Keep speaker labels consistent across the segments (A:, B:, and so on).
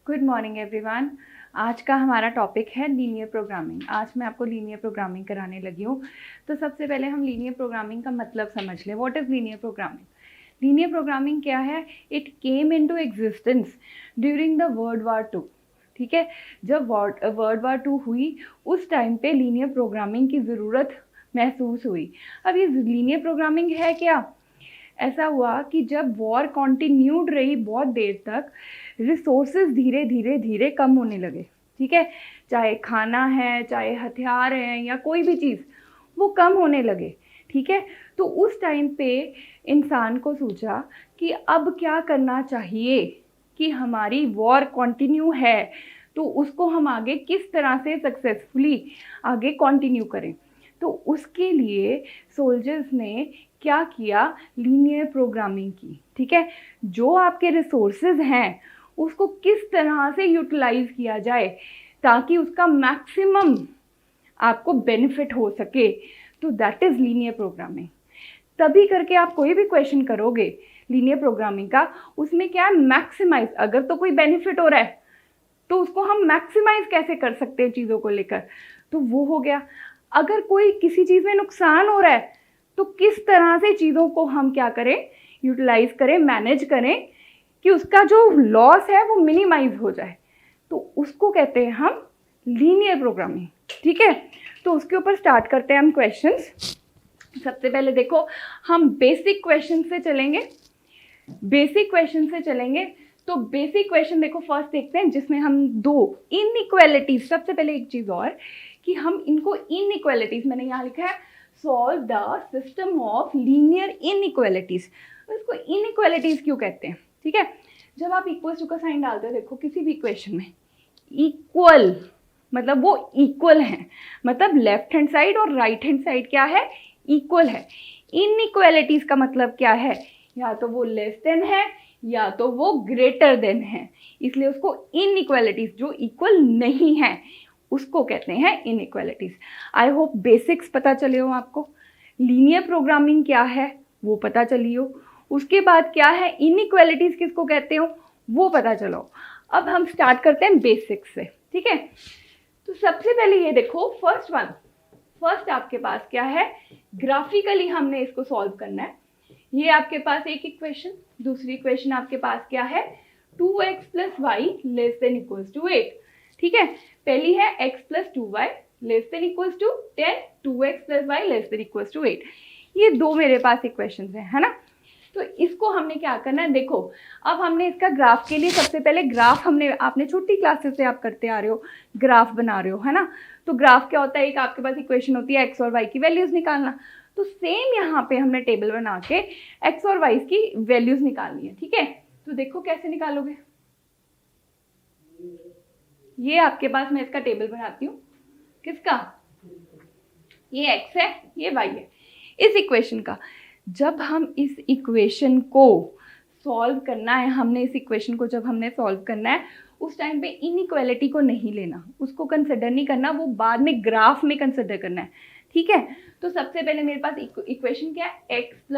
A: Good morning everyone. आज का हमारा टॉपिक है लीनियर प्रोग्रामिंग। आज मैं आपको लीनियर प्रोग्रामिंग कराने लगी हूँ। तो सबसे पहले हम लीनियर प्रोग्रामिंग का मतलब समझ लें। What is linear programming? Linear programming क्या है? It came into existence during the world war two. ठीक है, जब वर्ल्ड वार टू हुई उस टाइम पे लीनियर प्रोग्रामिंग की ज़रूरत महसूस हुई। अब ये लीनियर प्रोग्रामिंग है क्या? ऐसा हुआ कि जब वॉर कॉन्टिन्यूड रही बहुत देर तक, रिसोर्सेज धीरे धीरे धीरे कम होने लगे। ठीक है, चाहे खाना है, चाहे हथियार हैं, या कोई भी चीज़, वो कम होने लगे। ठीक है, तो उस टाइम पे इंसान को सोचा कि अब क्या करना चाहिए कि हमारी वॉर कंटिन्यू है, तो उसको हम आगे किस तरह से सक्सेसफुली आगे कंटिन्यू करें। तो उसके लिए सोल्जर्स ने क्या किया? लीनियर प्रोग्रामिंग की। ठीक है, जो आपके रिसोर्सेज हैं उसको किस तरह से यूटिलाइज किया जाए ताकि उसका मैक्सिमम आपको बेनिफिट हो सके, तो दैट इज़ लीनियर प्रोग्रामिंग। तभी करके आप कोई भी क्वेश्चन करोगे लीनियर प्रोग्रामिंग का, उसमें क्या है? मैक्सिमाइज। अगर तो कोई बेनिफिट हो रहा है तो उसको हम मैक्सिमाइज कैसे कर सकते हैं चीज़ों को लेकर, तो वो हो गया। अगर कोई किसी चीज़ में नुकसान हो रहा है तो किस तरह से चीज़ों को हम क्या करें? यूटिलाइज करें, मैनेज करें कि उसका जो लॉस है वो मिनिमाइज हो जाए, तो उसको कहते हैं हम लीनियर प्रोग्रामिंग। ठीक है, तो उसके ऊपर स्टार्ट करते हैं हम क्वेश्चंस। सबसे पहले देखो, हम बेसिक क्वेश्चन से चलेंगे। तो बेसिक क्वेश्चन देखो, फर्स्ट देखते हैं जिसमें हम दो इनइक्वालिटीज, सबसे पहले एक चीज़ और कि हम इनको इनइक्वालिटीज, मैंने यहाँ लिखा है solve the system of linear inequalities. इसको इनइक्वालिटीज क्यों कहते हैं? ठीक है, जब आप इक्वल टू का साइन डालते हो, देखो किसी भी इक्वेशन में इक्वल मतलब वो इक्वल है, मतलब लेफ्ट हैंड साइड और राइट हैंड साइड क्या है? इक्वल है। इनइक्वालिटीज का मतलब क्या है? या तो वो लेस देन है या तो वो ग्रेटर देन है, इसलिए उसको इनइक्वालिटीज, जो इक्वल नहीं है उसको कहते हैं इनइक्वालिटीज। आई होप बेसिक्स पता चले हो आपको। लीनियर प्रोग्रामिंग क्या है वो पता चली हो, उसके बाद क्या है इनइक्वालिटीज किसको कहते हो वो पता चलो। अब हम स्टार्ट करते हैं बेसिक्स से। ठीक है, तो सबसे पहले ये देखो, फर्स्ट आपके पास क्या है? ग्राफिकली हमने इसको सॉल्व करना है। ये आपके पास एक इक्वेशन, दूसरी इक्वेशन आपके पास क्या है? 2x + y <= 8। ठीक है, पहली है x + 2y <= 10, 2x + y <= 8। ये दो मेरे पास इक्वेशंस हैं, है ना। तो इसको हमने क्या करना है? देखो, अब हमने इसका ग्राफ के लिए सबसे पहले ग्राफ आपने छोटी क्लासेस से आप करते आ रहे हो, ग्राफ बना रहे हो, है ना। तो ग्राफ क्या होता है? एक आपके पास इक्वेशन होती है x और y की वैल्यूज निकालना। तो सेम यहाँ पे हमने टेबल बना के x और y की वैल्यूज निकालनी है। ठीक है, तो देखो कैसे निकालोगे। ये आपके पास, मैं इसका टेबल बनाती हूँ। किसका? ये x है, ये y है, इस इक्वेशन का। जब हम इस इक्वेशन को सॉल्व करना है, जब हमने सॉल्व करना है, उस टाइम पे इनइक्वालिटी को नहीं लेना, उसको कंसिडर नहीं करना, वो बाद में ग्राफ में कंसिडर करना है। ठीक है, तो सबसे पहले मेरे पास इक्वेशन क्या है? x +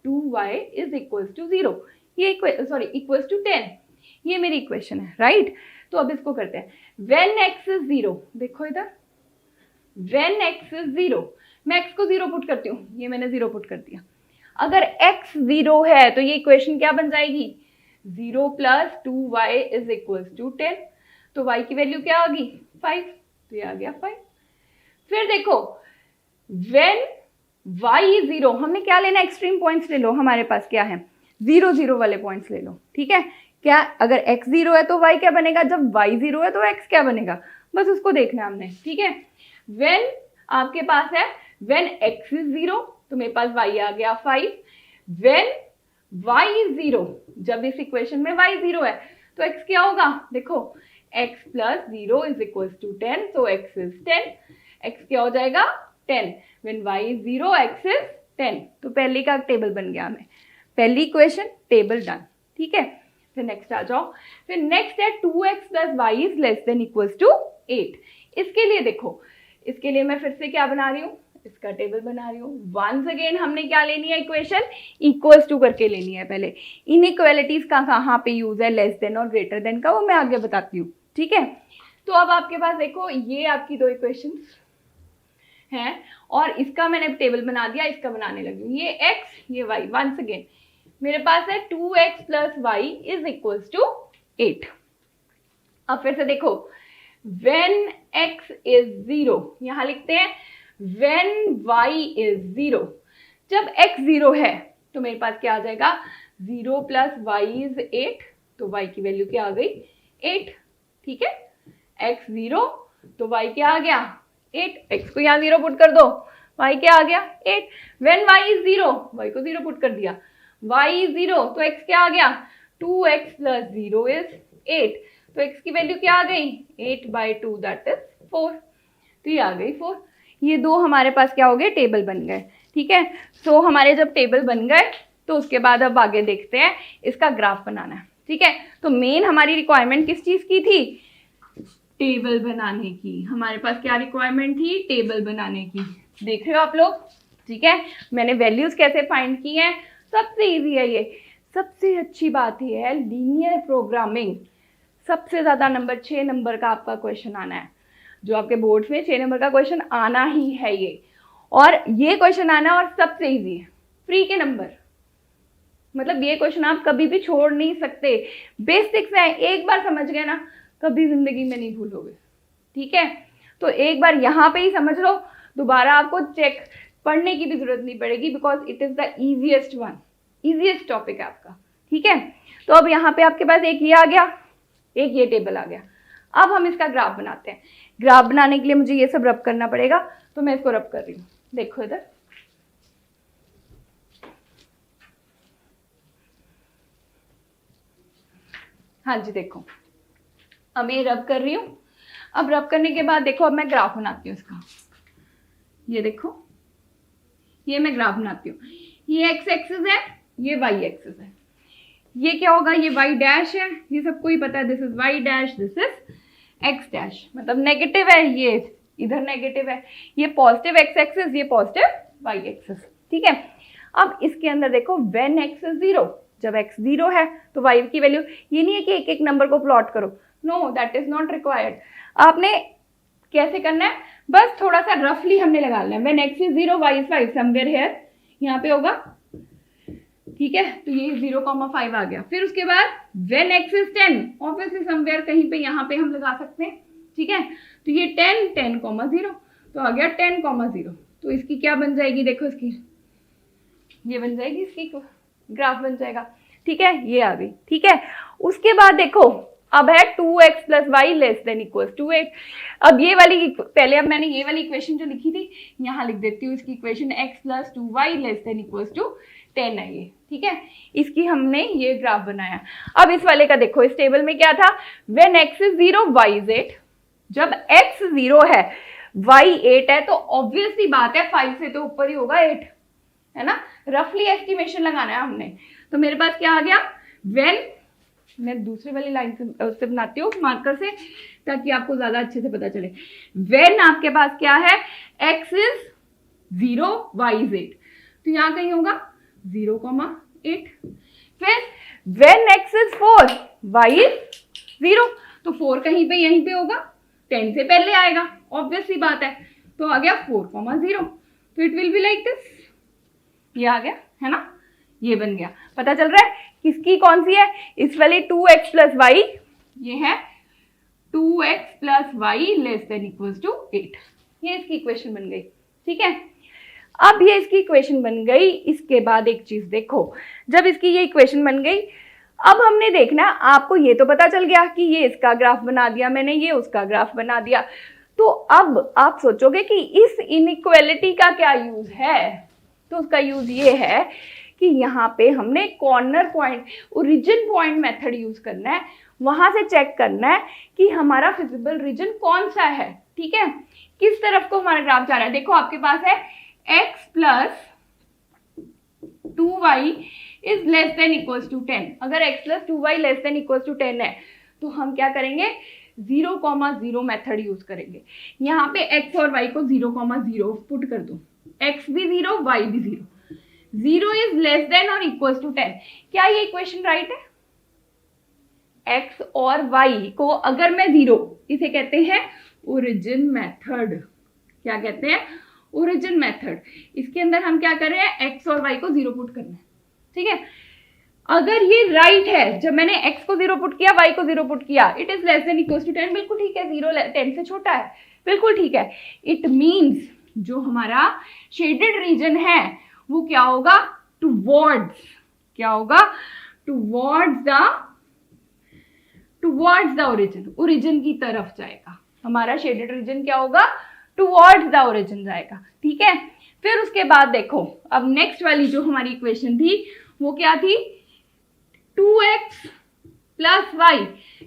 A: 2y = 0, ये इक्वल्स टू 10, ये मेरी इक्वेशन है, राइट। तो अब इसको करते हैं, व्हेन x is 0, देखो इधर, व्हेन x is 0, मैं x को 0 पुट करती हूँ, ये मैंने 0 पुट कर दिया। अगर x 0 है तो ये इक्वेशन क्या बन जाएगी? 0 + 2y = 10, तो y की वैल्यू क्या होगी? 5, तो ये आ गया 5। फिर देखो, व्हेन y is 0, हमने क्या लेना? एक्सट्रीम पॉइंट्स ले लो, हमारे पास क्या है? 0, 0 वाले पॉइंट्स ले लो। ठीक है, क्या अगर x 0 है तो y क्या बनेगा? जब y 0 है तो x क्या बनेगा? बस उसको देखना हमने। ठीक है, व्हेन आपके पास है व्हेन x is 0, तो मेरे पास y आ गया 5। व्हेन y is 0, जब इस इक्वेशन में y 0 है तो x क्या होगा? देखो, x + 0 = 10, तो x is 10, x क्या हो जाएगा? 10। When y is 0, x is 10, तो पहले का टेबल बन गया हमें, पहली इक्वेशन टेबल डन। ठीक है, फिर नेक्स्ट आ जाओ। फिर नेक्स्ट है 2x + y <= 8। इसके लिए देखो, इसके लिए मैं फिर से क्या बना रही हूँ? इसका टेबल बना रही हूँ। वंस अगेन हमने क्या लेनी है इक्वेशन, इक्वल्स टू करके लेनी है पहले। इनइक्वालिटीज का कहाँ पे यूज है, लेस देन और ग्रेटर देन का, वो मैं आगे बताती हूँ, ठीक है। तो अब आपके पास देखो ये आपकी दो इक्वेशंस हैं और इसका मैंने टेबल बना दिया, इसका बनाने लगी हूँ। ये x ये y, वंस अगेन मेरे पास है 2x plus Y is equals to 8। अब फिर से देखो, when x is 0, यहां लिखते हैं when y is 0। जब x 0 है तो मेरे पास क्या आ जाएगा, 0 प्लस वाई इज 8, तो y की वैल्यू क्या आ गई 8, ठीक है। x 0 तो y क्या आ गया 8, x को यहाँ 0 पुट कर दो, y क्या आ गया 8। when y is 0, y को 0 पुट कर दिया, y is 0 तो x क्या आ गया 2x प्लस 0 इज 8, तो x की वैल्यू क्या आ गई 8/2 दैट इज 4, तो ये आ गई 4। ये दो हमारे पास क्या हो गए, टेबल बन गए, ठीक है। सो हमारे जब टेबल बन गए तो उसके बाद अब आगे देखते हैं इसका ग्राफ बनाना है, ठीक है। तो मेन हमारी रिक्वायरमेंट किस चीज की थी, टेबल बनाने की। हमारे पास क्या रिक्वायरमेंट थी, टेबल बनाने की। देख रहे हो आप लोग, ठीक है। मैंने वैल्यूज कैसे फाइंड की हैं, सबसे इजी है ये। सबसे अच्छी बात ये है लीनियर प्रोग्रामिंग, सबसे ज्यादा नंबर 6 नंबर का आपका क्वेश्चन आना है, जो आपके बोर्ड में 6 नंबर का क्वेश्चन आना ही है ये। और ये क्वेश्चन आना और सबसे इजी है, फ्री के नंबर, मतलब ये क्वेश्चन आप कभी भी छोड़ नहीं सकते। बेसिक्स है, एक बार समझ गए ना कभी जिंदगी में नहीं भूलोगे, ठीक है। तो एक बार यहाँ पे ही समझ लो, दोबारा आपको चेक पढ़ने की भी जरूरत नहीं पड़ेगी, because it is the easiest one, easiest topic है आपका, ठीक है। तो अब यहाँ पे आपके पास एक ये आ गया, एक ये टेबल आ गया। अब हम इसका ग्राफ बनाते हैं। ग्राफ बनाने के लिए मुझे ये सब रब करना पड़ेगा, तो मैं इसको रब कर रही हूँ। देखो इधर, हाँ जी देखो, अब मैं रब कर रही हूँ। अब रब करने के बाद देखो, अब मैं ग्राफ बनाती हूँ इसका। ये देखो, ये मैं ग्राफ बनाती हूँ। ये एक्स एक्सिस है, ये वाई एक्सिस है। ये क्या होगा, ये वाई डैश है, ये सबको ही पता है, this is Y dash, this is X dash, मतलब नेगेटिव है, ये इधर नेगेटिव है, ये पॉजिटिव एक्स एक्सिस, ये पॉजिटिव वाई एक्सिस, ठीक है। अब इसके अंदर देखो, व्हेन एक्स इज 0, जब एक्स 0 है तो वाई की वैल्यू, ये नहीं है कि एक एक नंबर को प्लॉट करो, know that is not required. आपने कैसे करना है, बस थोड़ा सा रफली हमने लगाना है। When X is 0 Y is 5, somewhere here, यहाँ पे होगा, ठीक है। तो ये 0,5 आ गया। फिर उसके बाद when X is 10, obviously somewhere कहीं पे यहाँ पे हम लगा सकते हैं, ठीक है। तो ये 10,0, तो आ गया 10,0। तो इसकी क्या बन जाएगी, देखो इसकी ये बन जाएगी, इसकी ग्राफ बन जाएगा, ठीक है। ये आ गई, ठीक है। उसके बाद देखो, अब है 2x plus Y less than equals to 8। अब ये वाली पहले, अब मैंने ये वाली इक्वेशन जो लिखी थी यहाँ लिख देती हूँ। इसकी equation x plus 2y less than equals to 10 है ये, ठीक है। इसकी हमने ये ग्राफ बनाया। अब इस वाले का देखो, इस टेबल में क्या था, when x is 0 y is 8। जब x 0 है y 8 है, तो ऑब्वियसली बात है 5 से तो ऊपर ही होगा 8, है ना। रफली एस्टिमेशन लगाना है हमने। तो मेरे पास क्या आ गया, व्हेन, मैं दूसरी वाली लाइन से उससे बनाती हूँ मार्कर से, ताकि आपको ज्यादा अच्छे से पता चले। व्हेन आपके पास क्या है, x इज 0 y इज 8, तो यहाँ कहीं होगा 0,8। फिर when x is 4 y is 0, तो 4 कहीं पे यहीं पे होगा, 10 से पहले आएगा, ऑब्वियसली बात है। तो आ गया 4,0, तो it will be like this, ये आ गया, है ना। ये बन गया, पता चल रहा है किसकी कौन सी है, इस वाली 2x प्लस वाई, ये है 2x plus Y less than equals to 8। ये इसकी इक्वेशन बन गई, ठीक है। अब ये इसकी इक्वेशन बन गई। इसके बाद एक चीज देखो, जब इसकी ये इक्वेशन बन गई, अब हमने देखना, आपको ये तो पता चल गया कि ये इसका ग्राफ बना दिया मैंने, ये उसका ग्राफ बना दिया। तो अब आप सोचोगे कि इस इनइक्वालिटी का क्या यूज है, तो उसका यूज ये है कि यहाँ पे हमने corner point, origin point method use करना है। वहां से चेक करना है कि हमारा फिजिबल रीजन कौन सा है, ठीक है, किस तरफ को हमारा ग्राफ जा रहा है। देखो आपके पास है x plus 2y is less than equals to 10। अगर x plus 2y less than equals to 10 है, तो हम क्या करेंगे, 0,0 मेथड यूज करेंगे। यहाँ पे x और y को 0,0 पुट कर दो, x भी 0 y भी 0, 0 इज लेस देन और इक्वल टू 10। क्या ये इक्वेशन राइट है? x और y को अगर मैं 0, इसे कहते हैं ओरिजिन मेथड। क्या कहते हैं? Origin method. इसके अंदर हम क्या कर रहे हैं? x और y को 0 पुट करना है, ठीक है। अगर ये राइट है, जब मैंने x को 0 पुट किया, y को 0 पुट किया, it is less than equal to 10, बिल्कुल ठीक है। 0 10 से छोटा है, बिल्कुल ठीक है। इट मीन्स जो हमारा शेडेड रीजन है वो क्या होगा? टुवर्ड्स, क्या होगा? टुवर्ड्स द ओरिजिन, ओरिजिन की तरफ जाएगा। हमारा शेडेड रीजन क्या होगा? टुवर्ड्स द ओरिजिन जाएगा, ठीक है। फिर उसके बाद देखो, अब नेक्स्ट वाली जो हमारी इक्वेशन थी वो क्या थी? 2x plus Y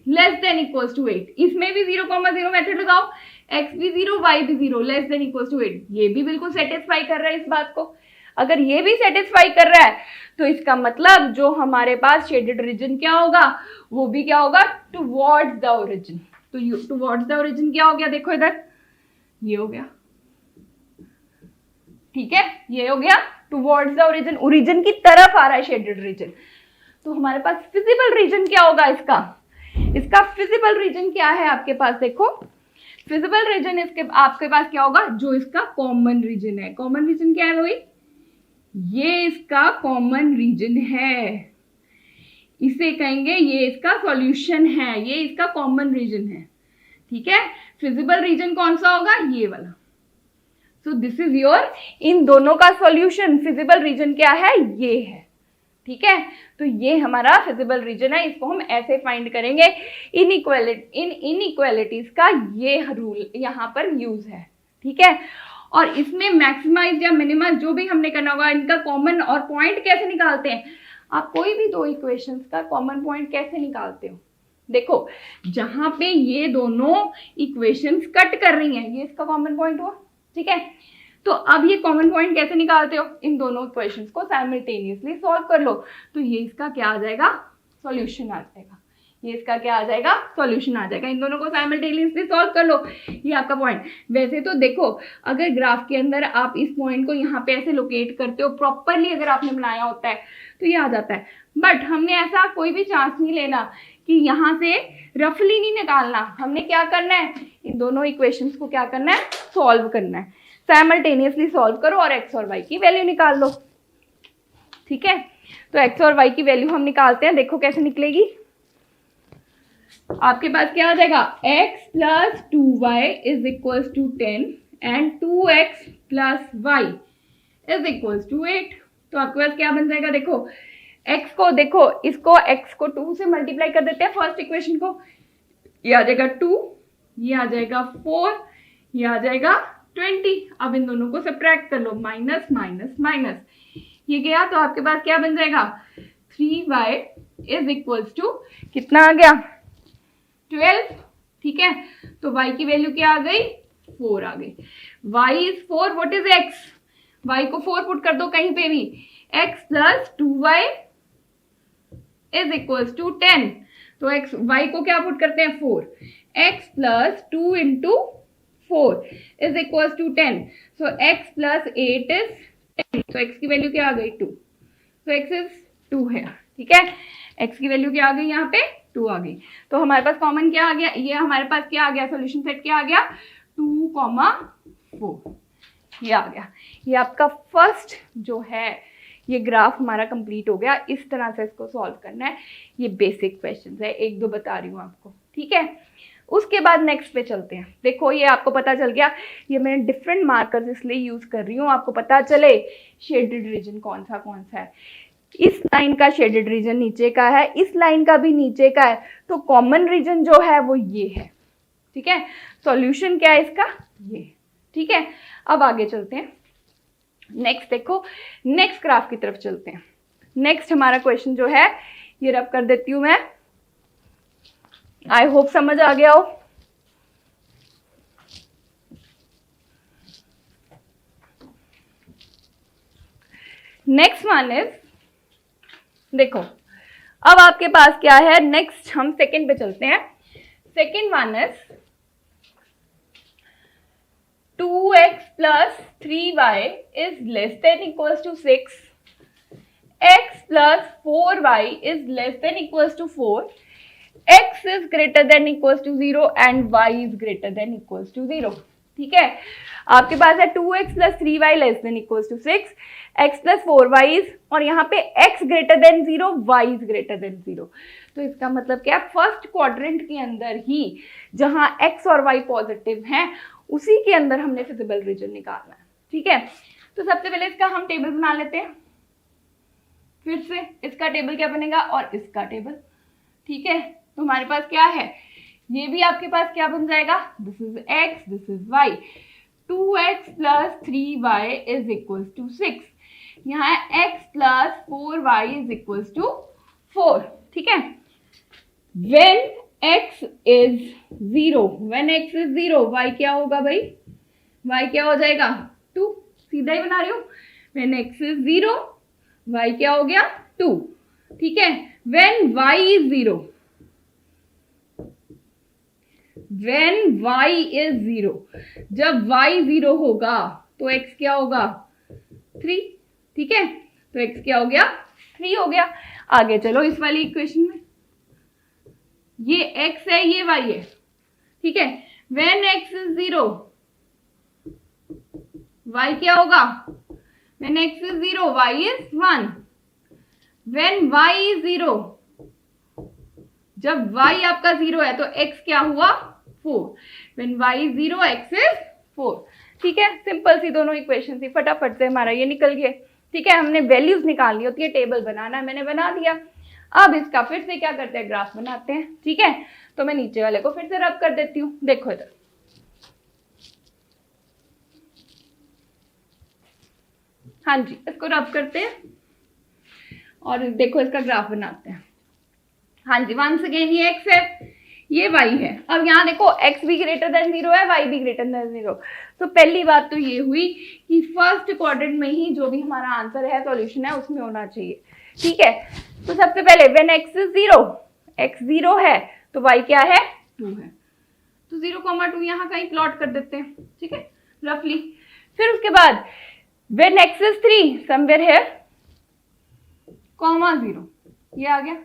A: less than equal to 8। इसमें भी 0,0 मेथड लगाओ, x भी 0 y भी 0 लेस देन इक्वल टू 8। ये भी बिल्कुल सेटिस्फाई कर रहा है इस बात को। अगर ये भी सेटिस्फाई कर रहा है तो इसका मतलब जो हमारे पास शेडेड रीजन क्या होगा? वो भी क्या होगा? Towards the origin. तो टुवर्ड्स द ओरिजिन क्या हो गया? देखो इधर, ये हो गया, ठीक है, ये हो गया टुवर्ड्स द ओरिजिन, ओरिजिन की तरफ आ रहा है शेडेड रीजन। तो हमारे पास फिजिबल रीजन क्या होगा इसका फिजिबल रीजन क्या है आपके पास? देखो, फिजिबल रीजन इसके आपके पास क्या होगा? जो इसका कॉमन रीजन है। कॉमन रीजन क्या है भाई? ये इसका कॉमन रीजन है, इसे कहेंगे ये इसका सॉल्यूशन है, ये इसका कॉमन रीजन है, ठीक है। फिजिबल रीजन कौन सा होगा? ये वाला। सो दिस इज योर, इन दोनों का सॉल्यूशन। फिजिबल रीजन क्या है? ये है, ठीक है। तो ये हमारा फिजिबल रीजन है, इसको हम ऐसे फाइंड करेंगे। इन इनइक्वालिटीज का ये रूल यहाँ पर यूज है, ठीक है। और इसमें मैक्सिमाइज या मिनिमाइज जो भी हमने करना होगा, इनका कॉमन और पॉइंट कैसे निकालते हैं? आप कोई भी दो इक्वेशंस का कॉमन पॉइंट कैसे निकालते हो? देखो, जहां पे ये दोनों इक्वेशंस कट कर रही हैं, ये इसका कॉमन पॉइंट हुआ, ठीक है। तो अब ये कॉमन पॉइंट कैसे निकालते हो? इन दोनों इक्वेशंस को साइमल्टेनियसली सॉल्व कर लो, तो ये इसका क्या आ जाएगा? सॉल्यूशन आ जाएगा। ये इसका क्या आ जाएगा? सॉल्यूशन आ जाएगा। इन दोनों को साइमल्टेनियसली सॉल्व कर लो, ये आपका पॉइंट। वैसे तो देखो, अगर ग्राफ के अंदर आप इस पॉइंट को यहाँ पे ऐसे लोकेट करते हो प्रॉपरली, अगर आपने बनाया होता है तो ये आ जाता है। बट हमने ऐसा कोई भी चांस नहीं लेना कि यहाँ से रफली नहीं निकालना। हमने क्या करना है? इन दोनों इक्वेशंस को क्या करना है? सॉल्व करना है। साइमल्टेनियसली सॉल्व करो और x और y की वैल्यू निकाल लो, ठीक है। तो x और y की वैल्यू हम निकालते हैं। देखो कैसे निकलेगी। आपके पास क्या आ जाएगा? x plus 2y is equal to 10 and 2x plus y is equal to 8। तो आपके पास क्या बन जाएगा? देखो, x को देखो, इसको x को 2 से मल्टीप्लाई कर देते हैं फर्स्ट इक्वेशन को, ये आ जाएगा 2, ये आ जाएगा 4, ये आ जाएगा 20। अब इन दोनों को सब्ट्रैक्ट कर लो, माइनस माइनस माइनस, ये गया। तो आपके पास क्या बन जाएगा? 3y इज इक्वल टू कितना आ गया? 12, ठीक है। तो y की वैल्यू क्या आ गई? 4 आ गई। y is 4, what is x? y को 4 पुट कर दो कहीं पे भी, x plus 2y is equal to 10। तो x y को क्या पुट करते हैं? 4, x plus 2 into 4 is equal to 10। So x plus 8 is 10। तो x की वैल्यू क्या आ गई? 2। तो x इज 2 है, ठीक है। x की वैल्यू क्या आ गई? यहाँ पे 2 आ गई। तो हमारे पास कॉमन क्या आ गया? ये हमारे पास क्या आ गया? सॉल्यूशन सेट क्या आ गया? 2,4, ये आ गया। ये आपका फर्स्ट जो है ये ग्राफ हमारा कंप्लीट हो गया। इस तरह से इसको सॉल्व करना है। ये बेसिक क्वेश्चन है, एक दो बता रही हूँ आपको, ठीक है। उसके बाद नेक्स्ट पे चलते हैं। देखो, ये आपको पता चल गया, ये मैंने डिफरेंट मार्कर्स इसलिए यूज कर रही हूँ, आपको पता चले शेडेड रीजन कौन सा है। इस लाइन का शेडेड रीजन नीचे का है, इस लाइन का भी नीचे का है, तो कॉमन रीजन जो है वो ये है, ठीक है। सॉल्यूशन क्या है इसका? ये, ठीक है। अब आगे चलते हैं। नेक्स्ट देखो, नेक्स्ट ग्राफ की तरफ चलते हैं। नेक्स्ट हमारा क्वेश्चन जो है ये रब कर देती हूं मैं। आई होप समझ आ गया हो। नेक्स्ट वन इज, देखो अब आपके पास क्या है, नेक्स्ट हम सेकंड पे चलते हैं। Second one is 2x plus 3y is less than equals to 6, x plus 4y is less than equals to 4, x is greater than equals to 0 and y is greater than equals to 0. ठीक है, आपके पास है 2x plus 3y less than equals to 6, x plus 4y is, और यहाँ पे x greater than 0, y is greater than 0. तो इसका मतलब क्या है, फर्स्ट क्वाड्रेंट के अंदर ही जहां x और y पॉजिटिव हैं उसी के अंदर हमने फिजिबल रीजन निकालना है. ठीक है, तो सबसे पहले इसका हम टेबल बना लेते हैं. फिर से इसका टेबल क्या बनेगा और इसका टेबल. ठीक है, तो हमारे पास क्या है, ये भी आपके पास क्या बन जाएगा, this is x, this is y. 2x plus 3y is equals to 6. यहाँ है x plus 4y is equals to 4. ठीक है, when x is 0, when x is 0, y क्या होगा भाई, y क्या हो जाएगा 2. सीधा ही बना रही हूँ. when x is 0, y क्या हो गया 2. ठीक है, when y is 0, when y is 0, जब y 0 होगा तो x क्या होगा 3. ठीक है, तो x क्या हो गया 3 हो गया. आगे चलो इस वाली इक्वेशन में, ये x है ये y है. ठीक है, when x is 0, y क्या होगा, when x is 0, y is 1. when y is 0, जब y आपका 0 है तो x क्या हुआ 4. when y is 0, x is 4. ठीक है, सिंपल सी दोनों इक्वेशन थी, फटाफट से हमारा ये निकल गए. ठीक है, हमने वैल्यूज निकालनी होती है, टेबल बनाना है, मैंने बना दिया. अब इसका फिर से क्या करते हैं, ग्राफ बनाते हैं. ठीक है, तो मैं नीचे वाले को फिर से रब कर देती हूँ. देखो इधर, हाँ जी, इसको रब करते हैं और देखो इसका ग्राफ बनाते हैं. हाँ जी, वंस अगेन ये x है, ये y है. अब यहाँ देखो x भी ग्रेटर देन 0 है, y भी ग्रेटर देन 0. तो पहली बात तो ये हुई कि फर्स्ट क्वाड्रेंट में ही जो भी हमारा आंसर है, सॉल्यूशन है, उसमें होना चाहिए. ठीक है, तो सबसे पहले व्हेन x is 0, x 0 है तो y क्या है 2 है. तो 0,2 यहाँ कहीं प्लॉट कर देते हैं. ठीक है, रफली. फिर उसके बाद when x is 3, somewhere here, comma 0, ये आ गया.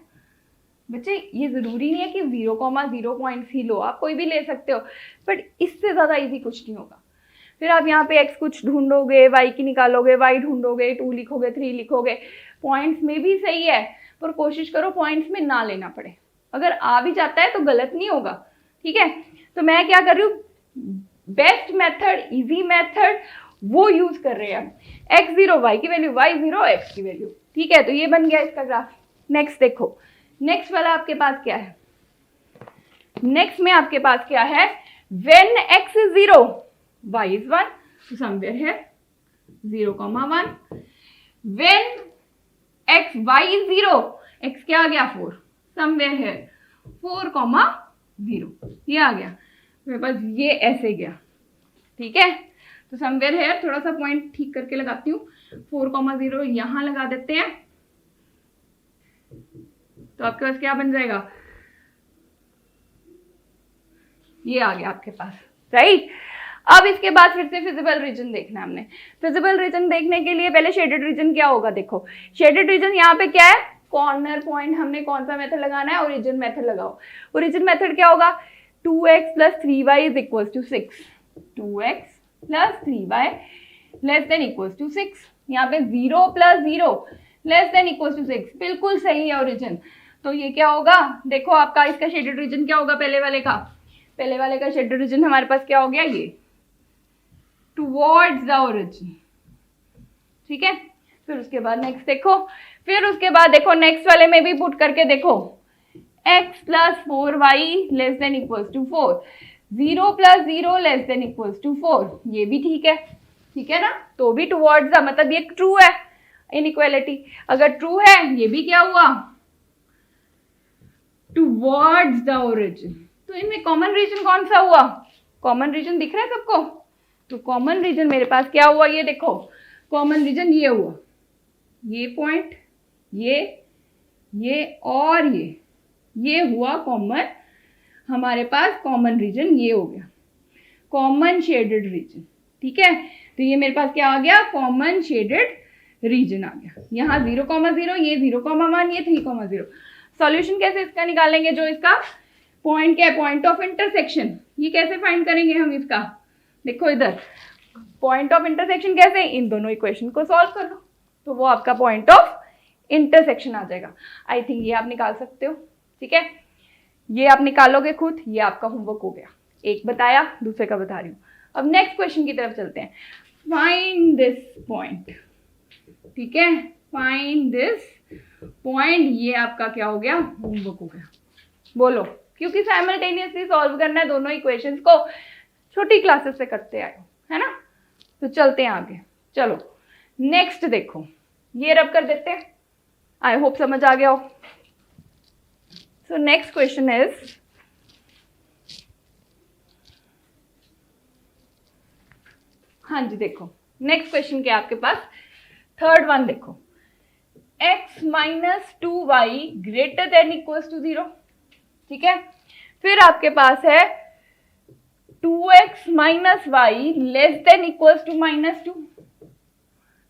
A: बच्चे ये जरूरी नहीं है कि 0,0 पॉइंट्स ही लो, आप कोई भी ले सकते हो, बट इससे ज्यादा इजी कुछ नहीं होगा. फिर आप यहाँ पे x कुछ ढूंढोगे, y की निकालोगे, y ढूंढोगे, 2 लिखोगे, 3 लिखोगे. पॉइंट्स में भी सही है, पर कोशिश करो पॉइंट्स में ना लेना पड़े. अगर आ भी जाता है तो गलत नहीं होगा. ठीक है, तो मैं क्या कर रही हूँ, बेस्ट मेथड, इजी मेथड वो यूज कर रहे हैं. x0 y की वैल्यू, y0 x की वैल्यू. ठीक है, तो ये बन गया इसका ग्राफ. नेक्स्ट देखो, नेक्स्ट वाला आपके पास क्या है, नेक्स्ट में आपके पास क्या है, when x is 0, y is 1, so somewhere here 0,1. when y is 0, x क्या आ गया 4, somewhere here 4,0, ये आ गया मेरे पास, ये ऐसे गया. ठीक है, तो समवेयर है, थोड़ा सा पॉइंट ठीक करके लगाती हूँ. 4,0 यहां लगा देते हैं, तो आपके पास क्या बन जाएगा, ये आ गया आपके पास. राइट, अब इसके बाद फिर से फिजिबल रीजन देखना है हमने. फिजिबल रीजन देखने के लिए पहले शेडेड रीजन क्या होगा, देखो शेडेड रीजन यहाँ पे क्या है, कॉर्नर पॉइंट. हमने कौन सा मेथड लगाना है, ओरिजिन मेथड लगाओ. ओरिजिन मेथड क्या होगा, 2x plus 3y is equals to 6. 2x plus 3y less than equals to 6. यहाँ पे 0 plus 0 less than equals to 6, बिल्कुल सही है ओरिजिन. तो ये क्या होगा, देखो आपका इसका शेडेड रीजन क्या होगा, पहले वाले का शेडेड रीजन हमारे पास क्या हो गया, ये टुवर्ड्स द ओरिजिन. ठीक है, फिर उसके बाद नेक्स्ट देखो, फिर उसके बाद देखो नेक्स्ट वाले में भी पुट करके देखो, x plus 4y less than equals to 4, 0 plus 0 less than equals to 4, ये भी ठीक है. ठीक है ना, तो भी टुवर्ड्स द, मतलब ये ट्रू है इनइक्वालिटी. अगर ट्रू है ये भी क्या हुआ, टुवर्ड्स द ओरिजिन. तो इनमें कॉमन रीजन कौन सा हुआ, कॉमन रीजन दिख रहा है सबको. तो कॉमन रीजन मेरे पास क्या हुआ, ये देखो कॉमन रीजन ये हुआ, ये पॉइंट, ये और ये हुआ कॉमन. हमारे पास कॉमन रीजन ये हो गया, कॉमन शेडेड रीजन. ठीक है, तो ये मेरे पास क्या आ गया, कॉमन शेडेड रीजन आ गया। यहाँ 0,0, ये 0,1, ये 3,0। सॉल्यूशन कैसे इसका निकालेंगे, जो इसका पॉइंट क्या है, पॉइंट ऑफ इंटरसेक्शन, ये कैसे फाइंड करेंगे हम इसका, देखो इधर पॉइंट ऑफ इंटरसेक्शन कैसे, इन दोनों इक्वेशन को सॉल्व कर लो तो वो आपका पॉइंट ऑफ इंटरसेक्शन आ जाएगा। आई थिंक ये आप निकाल सकते हो, ठीक है, ये आप निकालोगे खुद, ये आपका होमवर्क हो गया। एक बताया, दूसरे का बता रही हूँ। अब नेक्स्ट क्वेश्चन की तरफ चलते हैं। फाइंड दिस पॉइंट, ठीक है, फाइंड दिस पॉइंट, ये आपका क्या हो गया, होमवर्क हो गया। बोलो, क्योंकि साइमल्टेनियसली सॉल्व करना है दोनों इक्वेशंस को, छोटी क्लासेस से करते आए हो, है ना। तो चलते हैं आगे, चलो नेक्स्ट देखो, ये रब कर देते हैं, आई होप समझ आ गया हो। सो नेक्स्ट क्वेश्चन इज, हाँ जी देखो नेक्स्ट क्वेश्चन क्या आपके पास, थर्ड वन देखो, x minus 2y greater than equals to 0, ठीक है। फिर आपके पास है 2x minus Y less than equals to -2,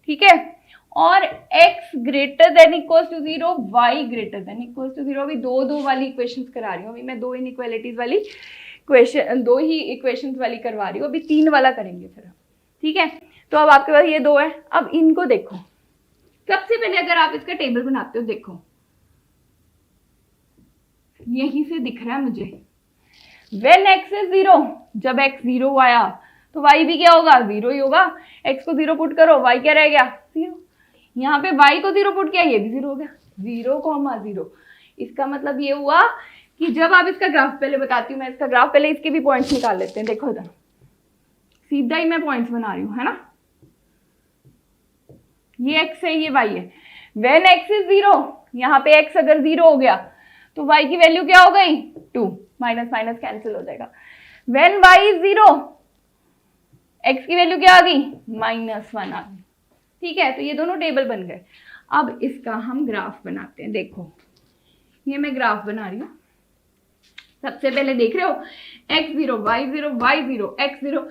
A: ठीक है, और x greater than equals to 0, y greater than equals to 0। अभी दो वाली इक्वेशंस करा रही हूँ, अभी मैं दो इनइक्वालिटीज वाली क्वेश्चन, दो ही इक्वेशंस वाली करवा रही हूँ, अभी 3 वाला करेंगे फिर, ठीक है। तो अब आपके पास ये 2 है, अब इनको देखो। सबसे पहले अगर आप इसका टेबल बनाते हो, देखो यहीं से दिख रहा है मुझे, when x is 0, जब x 0 आया तो y भी क्या होगा, 0 ही होगा। x को 0 पुट करो, y क्या रह गया, 0। यहाँ पे y को 0 पुट किया, ये भी 0 हो गया, 0,0। इसका मतलब ये हुआ कि जब आप इसका ग्राफ, पहले बताती हूँ मैं इसका ग्राफ, पहले इसके भी पॉइंट्स निकाल लेते हैं। देखो इधर सीधा ही मैं पॉइंट्स बना रही हूँ, है ना, ये x है, ये y है। when x is 0, यहाँ पे x अगर 0 हो गया तो y की वैल्यू क्या हो गई, 2, माइनस माइनस कैंसिल हो जाएगा। when y is 0, x की वैल्यू क्या आ गई, -1 आ गई, ठीक है। तो ये दोनों टेबल बन गए। अब इसका हम ग्राफ बनाते हैं। देखो ये मैं ग्राफ बना रही हूँ। सबसे पहले देख रहे हो x0 y0 y0 x0,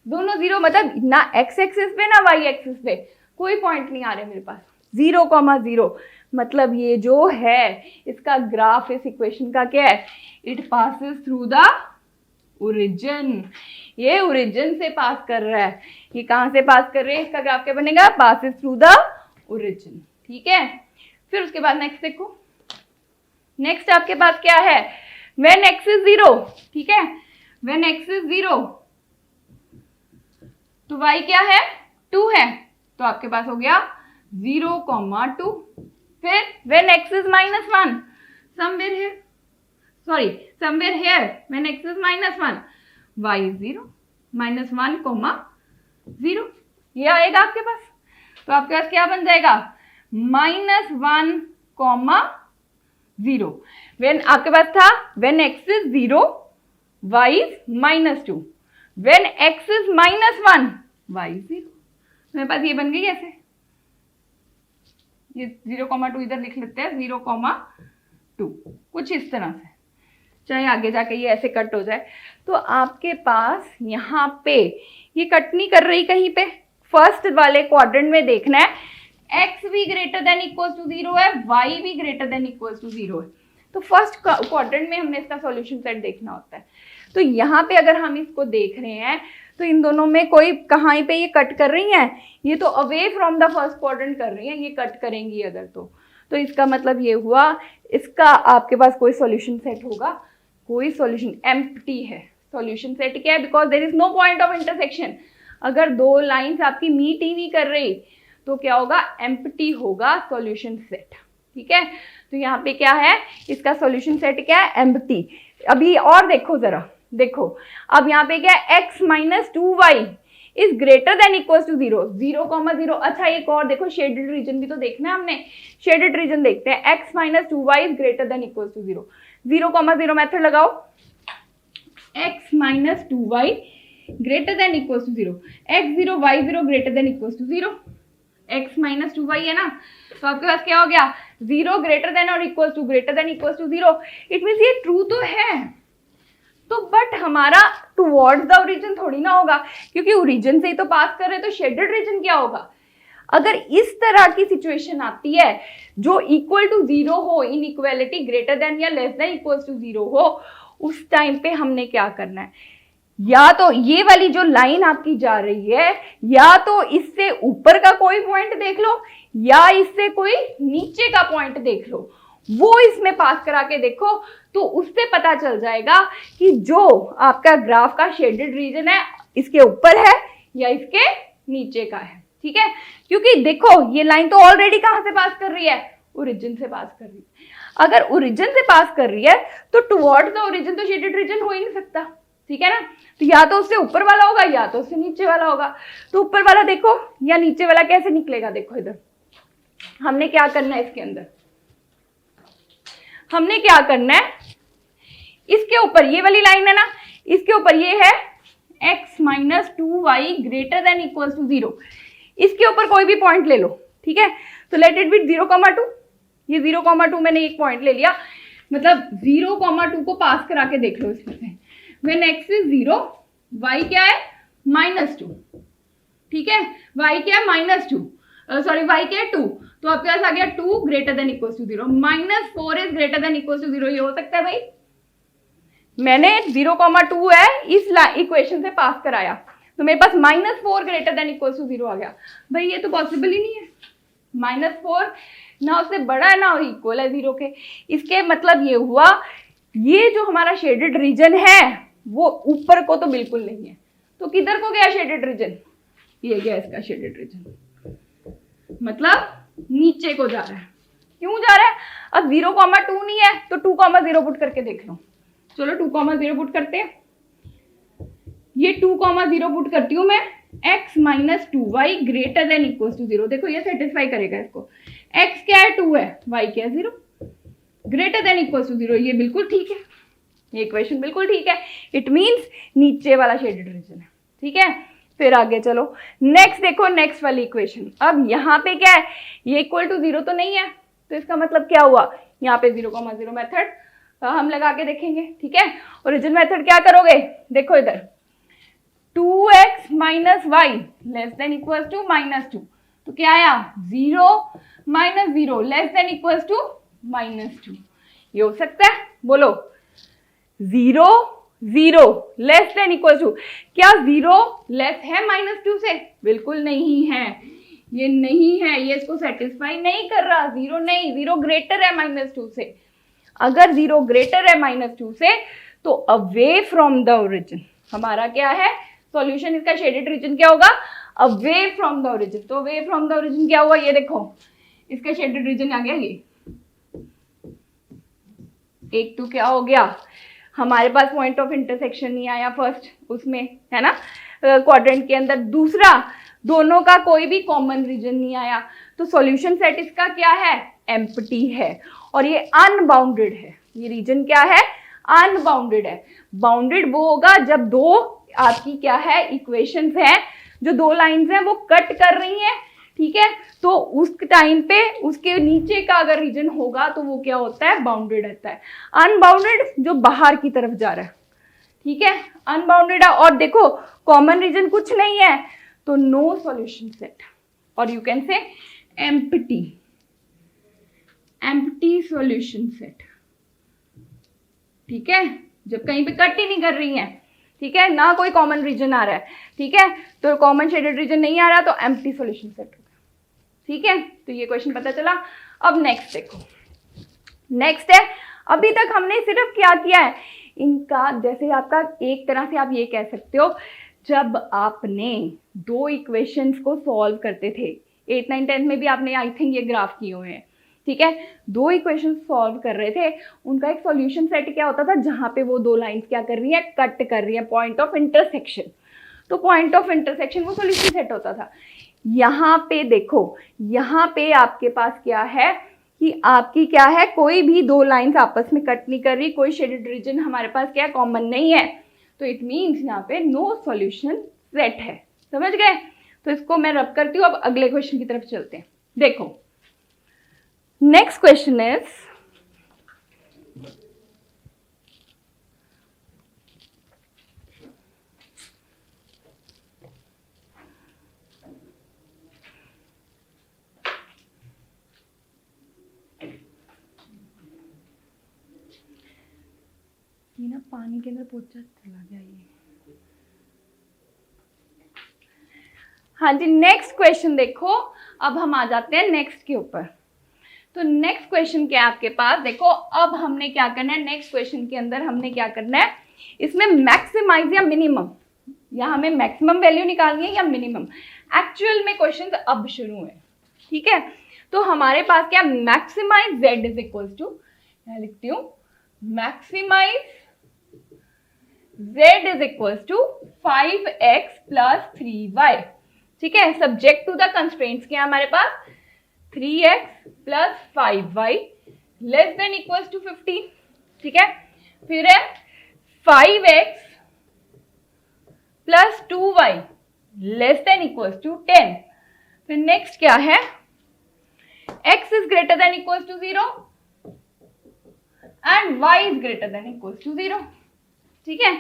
A: दोनों 0, मतलब ना x एक्सिस पे ना y एक्सिस पे कोई पॉइंट नहीं आ रहे मेरे पास, 0,0। मतलब ये जो है इसका ग्राफ इस इक्वेशन का क्या है, it passes through the origin, ये ओरिजिन से पास कर रहा है। ये कहां से पास कर रहे हैं, इसका ग्राफ क्या बनेगा, पासेस थ्रू द ओरिजिन, ठीक है। फिर उसके बाद नेक्स्ट देखो, नेक्स्ट आपके पास क्या है, when x is 0, ठीक है, when x is 0 तो y क्या है, 2 है, तो आपके पास हो गया 0,2। फिर when x is -1, somewhere here, sorry, somewhere here, when x is -1, y is 0, -1,0, ये आएगा आपके पास। तो आपके पास क्या बन जाएगा, -1,0। when आपके पास था when x is 0, y is -2, when x is -1, y is 0। मेरे पास ये बन गई ऐसे, ये 0,2 इधर लिख लेते हैं, 0,2, कुछ इस तरह से, चाहे आगे जाके ये ऐसे कट हो जाए। तो आपके पास यहाँ पे ये कट नहीं कर रही कहीं पे, फर्स्ट वाले क्वाड्रेंट में देखना है x भी ग्रेटर देन इक्वल्स टू 0 है, y भी ग्रेटर देन इक्वल्स टू 0 है। तो फर्स्ट क्वाड्रेंट में हमने इसका सॉल्यूशन सेट देखना होता है। तो यहाँ पे अगर हम इसको देख रहे हैं तो इन दोनों में कोई कहाँ पे ये कट कर रही हैं, ये तो away from the first quadrant कर रही हैं, ये कट करेंगी अगर तो इसका मतलब ये हुआ इसका आपके पास कोई सॉल्यूशन सेट होगा, कोई सॉल्यूशन एम्प्टी है। सॉल्यूशन सेट क्या है, because there is no point of intersection. अगर दो लाइंस आपकी मीट ही नहीं कर रही तो क्या होगा, एम्प्टी होगा सॉल्यूशन सेट, ठीक है। तो यहाँ पे क्या है, इसका सॉल्यूशन सेट क्या है, एम्प्टी। अभी और देखो जरा, देखो अब यहाँ पे क्या है, x - 2y is greater than equals to 0, 0,0। अच्छा एक और देखो, शेडेड रीजन भी तो देखना है हमने, शेडेड रीजन देखते हैं। x - 2y is greater than equals to 0, 0,0 method लगाओ, x - 2y greater than equals to 0, x0 y0 greater than equals to 0, x - 2y है ना, तो आपके पास क्या हो गया, 0 ग्रेटर देन और equals to greater than equals to 0। It means ये ट्रू तो है, तो बट हमारा टुवर्ड्स द ओरिजिन थोड़ी ना होगा, क्योंकि ओरिजिन से ही तो पास कर रहे हैं, तो शेडेड रीजन क्या होगा? अगर इस तरह की सिचुएशन आती है जो इक्वल टू जीरो हो, इनइक्वालिटी ग्रेटर देन या less than equal to zero हो, उस टाइम पे हमने क्या करना है, या तो ये वाली जो लाइन आपकी जा रही है, या तो इससे ऊपर का कोई पॉइंट देख लो या इससे कोई नीचे का पॉइंट देख लो, वो इसमें पास करा के देखो, तो उससे पता चल जाएगा कि जो आपका ग्राफ का शेडेड रीजन है इसके ऊपर है या इसके नीचे का है। ठीक है, क्योंकि देखो ये लाइन तो ऑलरेडी कहां से पास कर रही है, ओरिजिन से पास कर रही है। अगर ओरिजिन से पास कर रही है तो टुवर्ड्स द ओरिजिन तो शेडेड रीजन हो ही नहीं सकता। ठीक है ना, तो या तो उससे ऊपर वाला होगा या तो उससे नीचे वाला होगा। तो ऊपर वाला देखो या नीचे वाला कैसे निकलेगा, देखो इधर हमने क्या करना है, इसके अंदर हमने क्या करना है, इसके ऊपर ये वाली लाइन है ना, इसके ऊपर ये है x minus 2y greater than equal to 0, इसके ऊपर कोई भी पॉइंट ले लो। ठीक है, तो लेट इट बी 0,2, ये 0,2 मैंने एक पॉइंट ले लिया, मतलब 0,2 को पास करा के देख लो इसमें से। When x is 0, y क्या है -2। ठीक है, y क्या है -2, सॉरी y क्या है 2, तो आपके पास आ गया 2 greater than equal to 0, -4 is greater than equal to 0, ये हो सकता है भाई? मैंने 0,2 है इस इक्वेशन से पास कराया, तो मेरे पास -4 ग्रेटर देन इक्वल टू 0 आ गया। भाई ये तो पॉसिबल ही नहीं है, -4 ना उससे बड़ा है ना इक्वल है 0 के। इसके मतलब ये हुआ, ये जो हमारा शेडेड रीजन है वो ऊपर को तो बिल्कुल नहीं है, तो किधर को गया शेडेड रीजन, ये गया इसका शेडेड रीजन, मतलब नीचे को जा रहा है। क्यों जा रहा है? अब 0,2 नहीं है तो 2,0 पुट करके देख लो। चलो 2,0 पुट करते हैं, ये 2,0 पुट करती हूं मैं, x minus 2y greater than equal to 0। देखो ये सेटिस्फाई करेगा इसको, x क्या है 2 है, y क्या है 0, ग्रेटर देन इक्वल टू 0, ये बिल्कुल ठीक है, ये इक्वेशन बिल्कुल ठीक है। इट मींस नीचे वाला शेडेड रीजन है। ठीक है, फिर आगे चलो, नेक्स्ट देखो, नेक्स्ट वाली इक्वेशन। अब यहाँ पे क्या है, ये इक्वल टू 0 तो नहीं है, तो इसका मतलब क्या हुआ, यहाँ पे 0,0 मेथड हम लगा के देखेंगे। ठीक है, ओरिजिन मेथड क्या करोगे, देखो इधर 2x minus Y less than equal to -2, तो क्या आया 0 - 0 लेस देन इक्वल टू -2, ये हो सकता है? बोलो 0 0 लेस देन इक्वल टू, क्या 0 लेस है -2 से? बिल्कुल नहीं है, ये नहीं है, ये इसको सेटिस्फाई नहीं कर रहा, 0 नहीं, 0 ग्रेटर है -2 से। अगर 0 ग्रेटर है -2 से तो अवे फ्रॉम द ओरिजिन हमारा क्या है सॉल्यूशन, इसका शेडेड रीजन क्या होगा, अवे फ्रॉम द ओरिजिन। तो अवे फ्रॉम द ओरिजिन क्या हुआ, ये देखो इसका शेडेड रीजन आ गया, ये एक तो क्या हो गया, हमारे पास पॉइंट ऑफ इंटरसेक्शन नहीं आया फर्स्ट उसमें, है ना, क्वाड्रेंट के अंदर। दूसरा, दोनों का कोई भी कॉमन रीजन नहीं आया, तो सॉल्यूशन सेट इसका क्या है, एम्प्टी है, और ये अनबाउंडेड है। ये रीजन क्या है, अनबाउंडेड है। बाउंडेड वो होगा जब दो आपकी क्या है इक्वेशंस हैं, जो दो लाइंस हैं वो कट कर रही हैं। ठीक है, तो उस टाइम पे उसके नीचे का अगर रीजन होगा तो वो क्या होता है, बाउंडेड रहता है। अनबाउंडेड जो बाहर की तरफ जा रहा है। ठीक है, अनबाउंडेड है, और देखो कॉमन रीजन कुछ नहीं है, तो नो सॉल्यूशन सेट, और you can say empty, empty solution set. ठीक है, जब कहीं पे कट ही नहीं कर रही है, ठीक है, ना कोई कॉमन रीजन आ रहा है, ठीक है, तो कॉमन शेडेड रीजन नहीं आ रहा, तो एम्प्टी सॉल्यूशन सेट हो गया। ठीक है, तो ये क्वेश्चन पता चला। अब नेक्स्ट देखो, नेक्स्ट है, अभी तक हमने सिर्फ क्या किया है, इनका जैसे आपका एक तरह से आप ये कह सकते हो, जब आपने दो इक्वेशंस को सॉल्व करते थे 8, 9, 10 में भी आपने आई थिंक ये ग्राफ किए हुए हैं। ठीक है, दो इक्वेशन सॉल्व कर रहे थे, उनका एक सॉल्यूशन सेट क्या होता था, जहां पे वो दो लाइंस क्या कर रही है, कट कर रही है, पॉइंट ऑफ इंटरसेक्शन। तो पॉइंट ऑफ इंटरसेक्शन वो सॉल्यूशन सेट होता था। यहाँ पे देखो, यहाँ पे आपके पास क्या है कि आपकी क्या है, कोई भी दो लाइंस आपस में कट नहीं कर रही, कोई शेडेड रीजन हमारे पास क्या कॉमन नहीं है, तो इट मीन्स यहाँ पे नो सॉल्यूशन सेट है। समझ गए? तो इसको मैं रब करती हूँ। अब अगले क्वेश्चन की तरफ चलते हैं। देखो नेक्स्ट क्वेश्चन इज, पानी के अंदर पोचा चला गया ये। हाँ जी, नेक्स्ट क्वेश्चन देखो। अब हम आ जाते हैं नेक्स्ट के ऊपर। तो नेक्स्ट क्वेश्चन क्या है आपके पास, देखो अब हमने क्या करना है, नेक्स्ट क्वेश्चन के अंदर हमने क्या करना है, इसमें मैक्सिमाइज या मिनिमम, या हमें मैक्सिमम वैल्यू निकालनी है या मिनिमम। एक्चुअल में क्वेश्चन अब शुरू है, ठीक है। तो हमारे पास क्या, maximise z is equal to, मैं लिखती हूँ maximise z is equal to 5x plus 3y, ठीक है। सब्जेक्ट टू द कंस्ट्रेंट्स क्या है हमारे पास, 3x plus 5y less than equal to 15, ठीक है। फिर है 5x plus 2y less than equal to 10। फिर नेक्स्ट क्या है, x is greater than equal to 0 and y is greater than equal to 0, ठीक है।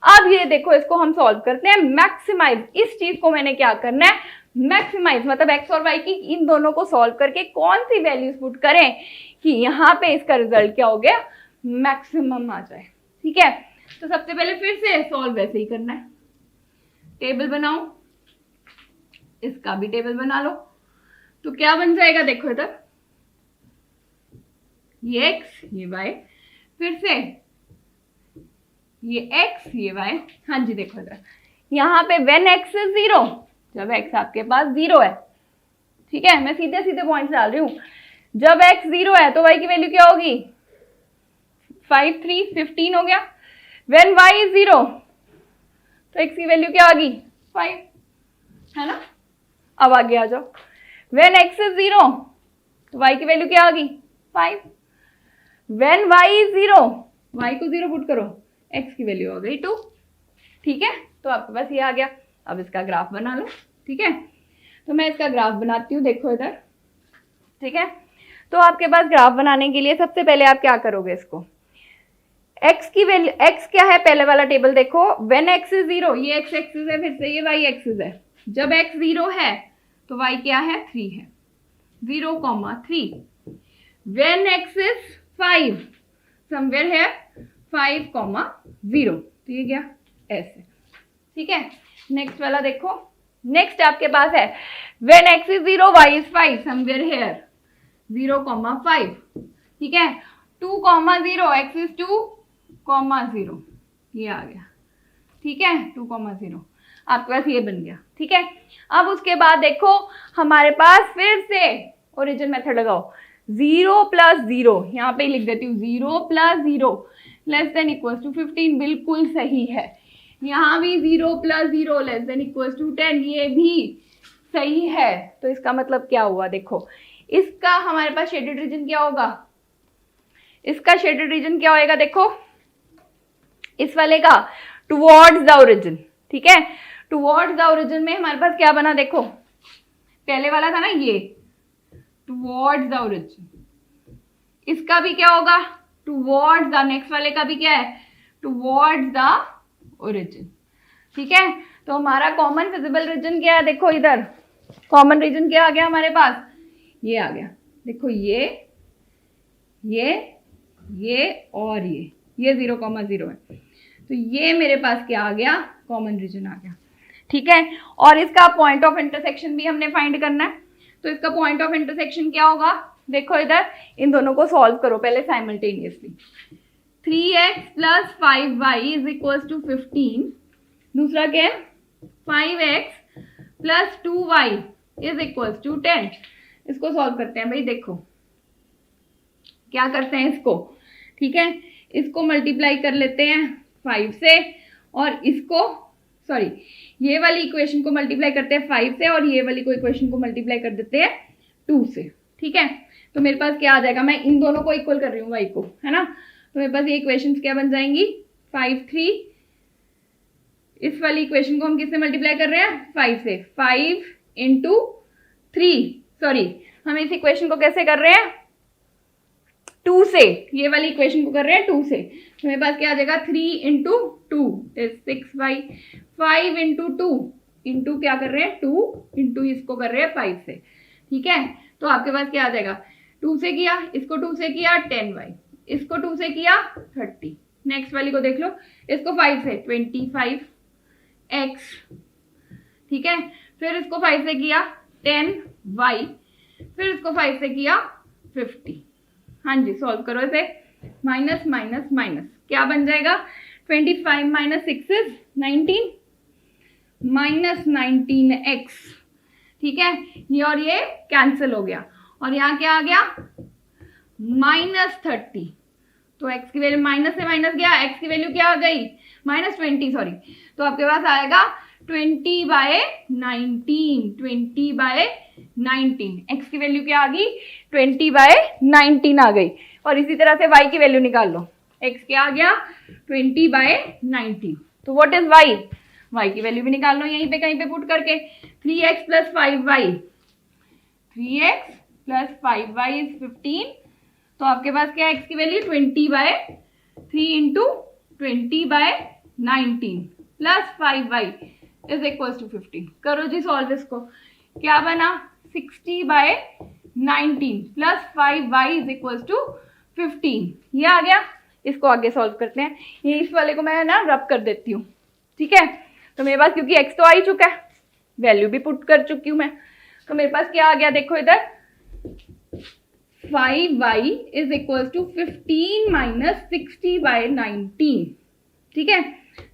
A: अब ये देखो, इसको हम सॉल्व करते हैं। मैक्सिमाइज, इस चीज को मैंने क्या करना है, मैक्सिमाइज मतलब x और y की इन दोनों को सॉल्व करके कौन सी वैल्यूज पुट करें कि यहाँ पे इसका रिजल्ट क्या हो गया, मैक्सिमम आ जाए, ठीक है। तो सबसे पहले फिर से सॉल्व वैसे ही करना है, टेबल बनाओ, इसका भी टेबल बना लो। तो क्या बन जाएगा, देखो इधर ये x ये y, फिर से ये x ये y। हाँ जी, देखो इधर यहाँ पे when x is 0, जब x आपके पास 0 है, ठीक है। मैं सीधे सीधे पॉइंट्स डाल रही हूँ। जब x 0 है तो y की वैल्यू क्या होगी, 5 3 15 हो गया। when y is 0 तो x की वैल्यू क्या आ गई, 5, है ना। अब आगे आ जाओ, when x is 0 तो y की वैल्यू क्या आ गई, 5। when y is 0, y को 0 पुट करो, x की वैल्यू आ गई 2, ठीक है। तो आपके पास ये आ गया। अब इसका ग्राफ बना लो, ठीक है। तो मैं इसका ग्राफ बनाती हूँ, देखो इधर, ठीक है। तो आपके पास ग्राफ बनाने के लिए सबसे पहले आप क्या करोगे, इसको x की वैल्यू, x क्या है पहले वाला टेबल देखो, when x is 0, ये x एक्सिस है, फिर से ये y एक्सिस है। जब x 0 है तो y क्या है, 3 है, 0,3। when x is 5, somewhere है 5,0, तो ये गया ऐसे, ठीक है। नेक्स्ट वाला देखो, नेक्स्ट आपके पास है when x is 0, y is 5, somewhere here 0,5, ठीक है। 2,0, x is 2,0, ये आ गया, ठीक है, 2,0 आपके पास ये बन गया, ठीक है। अब उसके बाद देखो हमारे पास फिर से ओरिजिन मेथड लगाओ, 0 प्लस 0, यहाँ पे लिख देती हूँ 0 plus 0 less than equal to 15, बिल्कुल सही है। यहाँ भी 0 plus 0 less than equal to 10, ये भी सही है। तो इसका मतलब क्या हुआ, देखो इसका हमारे पास शेडेड रीजन क्या होगा, इसका शेडेड रीजन क्या होएगा, देखो इस वाले का टुवर्ड्स द ओरिजिन, ठीक है। टुवर्ड्स द ओरिजिन में हमारे पास क्या बना, देखो पहले वाला था ना ये टुवर्ड्स द ओरिजिन, इसका भी क्या होगा टुवर्ड्स द, नेक्स्ट वाले का भी क्या है टुवर्ड्स द ओरिजिन, ठीक है। तो हमारा कॉमन फिजिबल रीजन क्या है, देखो इधर कॉमन रीजन क्या आ गया हमारे पास, ये आ गया, देखो ये और ये 0,0 है, तो ये मेरे पास क्या आ गया, कॉमन रीजन आ गया, ठीक है। और इसका पॉइंट ऑफ इंटरसेक्शन भी हमने फाइंड करना है। तो इसका पॉइंट ऑफ इंटरसेक्शन क्या होगा, देखो इधर इन दोनों को सॉल्व करो पहले simultaneously. 3x plus 5y is equal to 15, दूसरा क्या है 5x plus 2y is equal to 10। इसको सॉल्व करते हैं भाई, देखो क्या करते हैं इसको, ठीक है, इसको मल्टीप्लाई कर लेते हैं 5 से, और इसको सॉरी ये वाली इक्वेशन को मल्टीप्लाई करते हैं 5 से, और ये वाली को इक्वेशन को मल्टीप्लाई कर देते हैं 2 से, ठीक है। तो मेरे पास क्या आ जाएगा, मैं इन दोनों को इक्वल कर रही हूँ y को, है ना। तो मेरे पास ये इक्वेशंस क्या बन जाएंगी, 5 3, इस वाली इक्वेशन को हम किससे मल्टीप्लाई कर रहे हैं 5 से, 5 इंटू 3, सॉरी हम इस इक्वेशन को कैसे कर रहे हैं 2 से, ये वाली इक्वेशन को कर रहे हैं 2 से। तो मेरे पास क्या आ जाएगा 3 into 2 is 6y, 5 into 2 into क्या कर रहे हैं 2 इंटू इसको कर रहे हैं 5 से, ठीक है। तो आपके पास क्या आ जाएगा, 2 से किया, इसको 2 से किया 10y, इसको 2 से किया 30, नेक्स्ट वाली को देख लो, इसको 5 से 25x, ठीक है, फिर इसको 5 से किया 10y, फिर इसको 5 से किया 50। हाँ जी, सॉल्व करो इसे, माइनस माइनस माइनस क्या बन जाएगा, 25 माइनस 6 इज 19, माइनस 19x, ठीक है, ये और ये कैंसिल हो गया, और यहाँ क्या आ गया -30, तो x की वैल्यू माइनस से माइनस गया, x की वैल्यू क्या आ गई -20, सॉरी, तो आपके पास आएगा 20/19, 20/19, x की वैल्यू क्या आ गई 20/19 आ गई। और इसी तरह से y की वैल्यू निकाल लो, x क्या आ गया 20/19, तो व्हाट इज y की वैल्यू भी निकाल लो यहीं पे कहीं पे पुट करके, 3x + 5y, 3x + 5y is 15, तो आपके पास क्या है x की value 20/3 × 20/19 + 5y is equal to 15। करो जी सॉल्व इसको, क्या बना 60/19 + 5y इज इक्वल टू 15, ये आ गया। इसको आगे सॉल्व करते हैं, ये इस वाले को मैं ना रब कर देती हूँ, ठीक है, तो मेरे पास क्योंकि x तो आ ही चुका है, वैल्यू भी पुट कर चुकी हूँ मैं, तो मेरे पास क्या आ गया देखो इधर 5y is equal to 15 minus 60/19, ठीक है,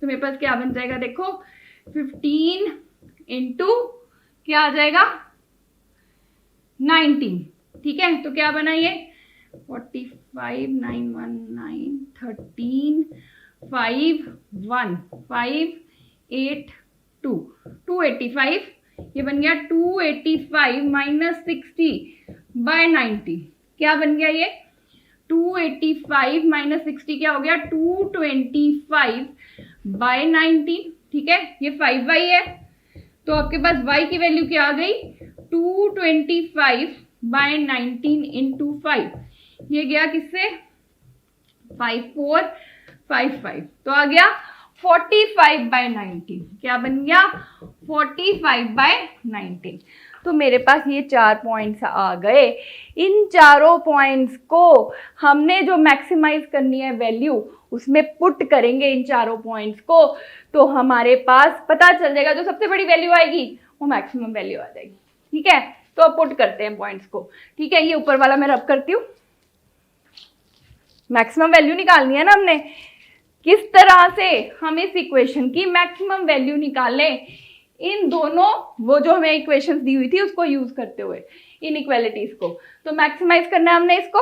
A: तो मेरे पास क्या बन जाएगा देखो 15 इंटू क्या आ जाएगा 19, ठीक है, तो क्या बना ये 45 919 13 5 1 5 8 2 285, ये बन गया 285 माइनस 60/19, क्या बन गया ये 285 माइनस 60 क्या हो गया 225/19, ठीक है, ये 5y है, तो आपके पास y की वैल्यू क्या आ गई 225/19 इंटू 5, ये गया किससे 5455, तो आ गया 45/19, क्या बन गया 45/19। तो मेरे पास ये 4 पॉइंट्स आ गए, इन चारों पॉइंट्स को हमने जो मैक्सिमाइज करनी है वैल्यू उसमें पुट करेंगे इन चारों पॉइंट्स को, तो हमारे पास पता चल जाएगा जो सबसे बड़ी वैल्यू आएगी वो मैक्सिमम वैल्यू आ जाएगी, ठीक है, तो अब पुट करते हैं पॉइंट्स को, ठीक है, ये ऊपर वाला मैं रब करती हूँ, मैक्सिमम वैल्यू निकालनी है ना हमने, किस तरह से हम इस इक्वेशन की मैक्सिमम वैल्यू निकालें, इन दोनों वो जो हमें इक्वेशंस दी हुई थी उसको यूज करते हुए इन इक्वेलिटीज को, तो मैक्सिमाइज करना है हमने इसको,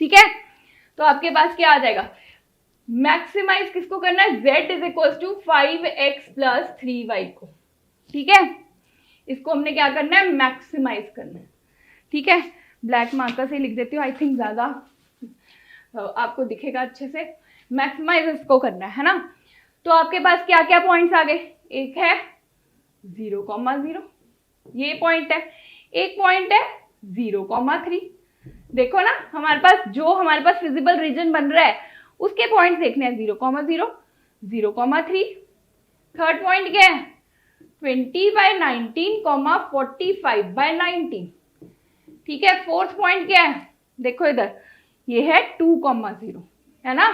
A: ठीक है, तो आपके पास क्या आ जाएगा मैक्सिमाइज किसको करना है z is equal to 5x + 3y को, ठीक है, इसको हमने क्या करना है मैक्सिमाइज करना है, ठीक है, ब्लैक मार्कर से लिख देती हूँ, आई थिंक ज्यादा आपको दिखेगा अच्छे से, मैक्सिमाइज इसको करना है ना, तो आपके पास क्या क्या पॉइंट्स आ गए, एक है 0,0, ये पॉइंट है, एक पॉइंट है 0,3, देखो ना हमारे पास विजिबल रीजन बन रहा है उसके पॉइंट देखने हैं 0,0, 0,3, थर्ड पॉइंट क्या है 20/19, 45/19, ठीक है, फोर्थ पॉइंट क्या है देखो इधर ये है 2,0, है ना,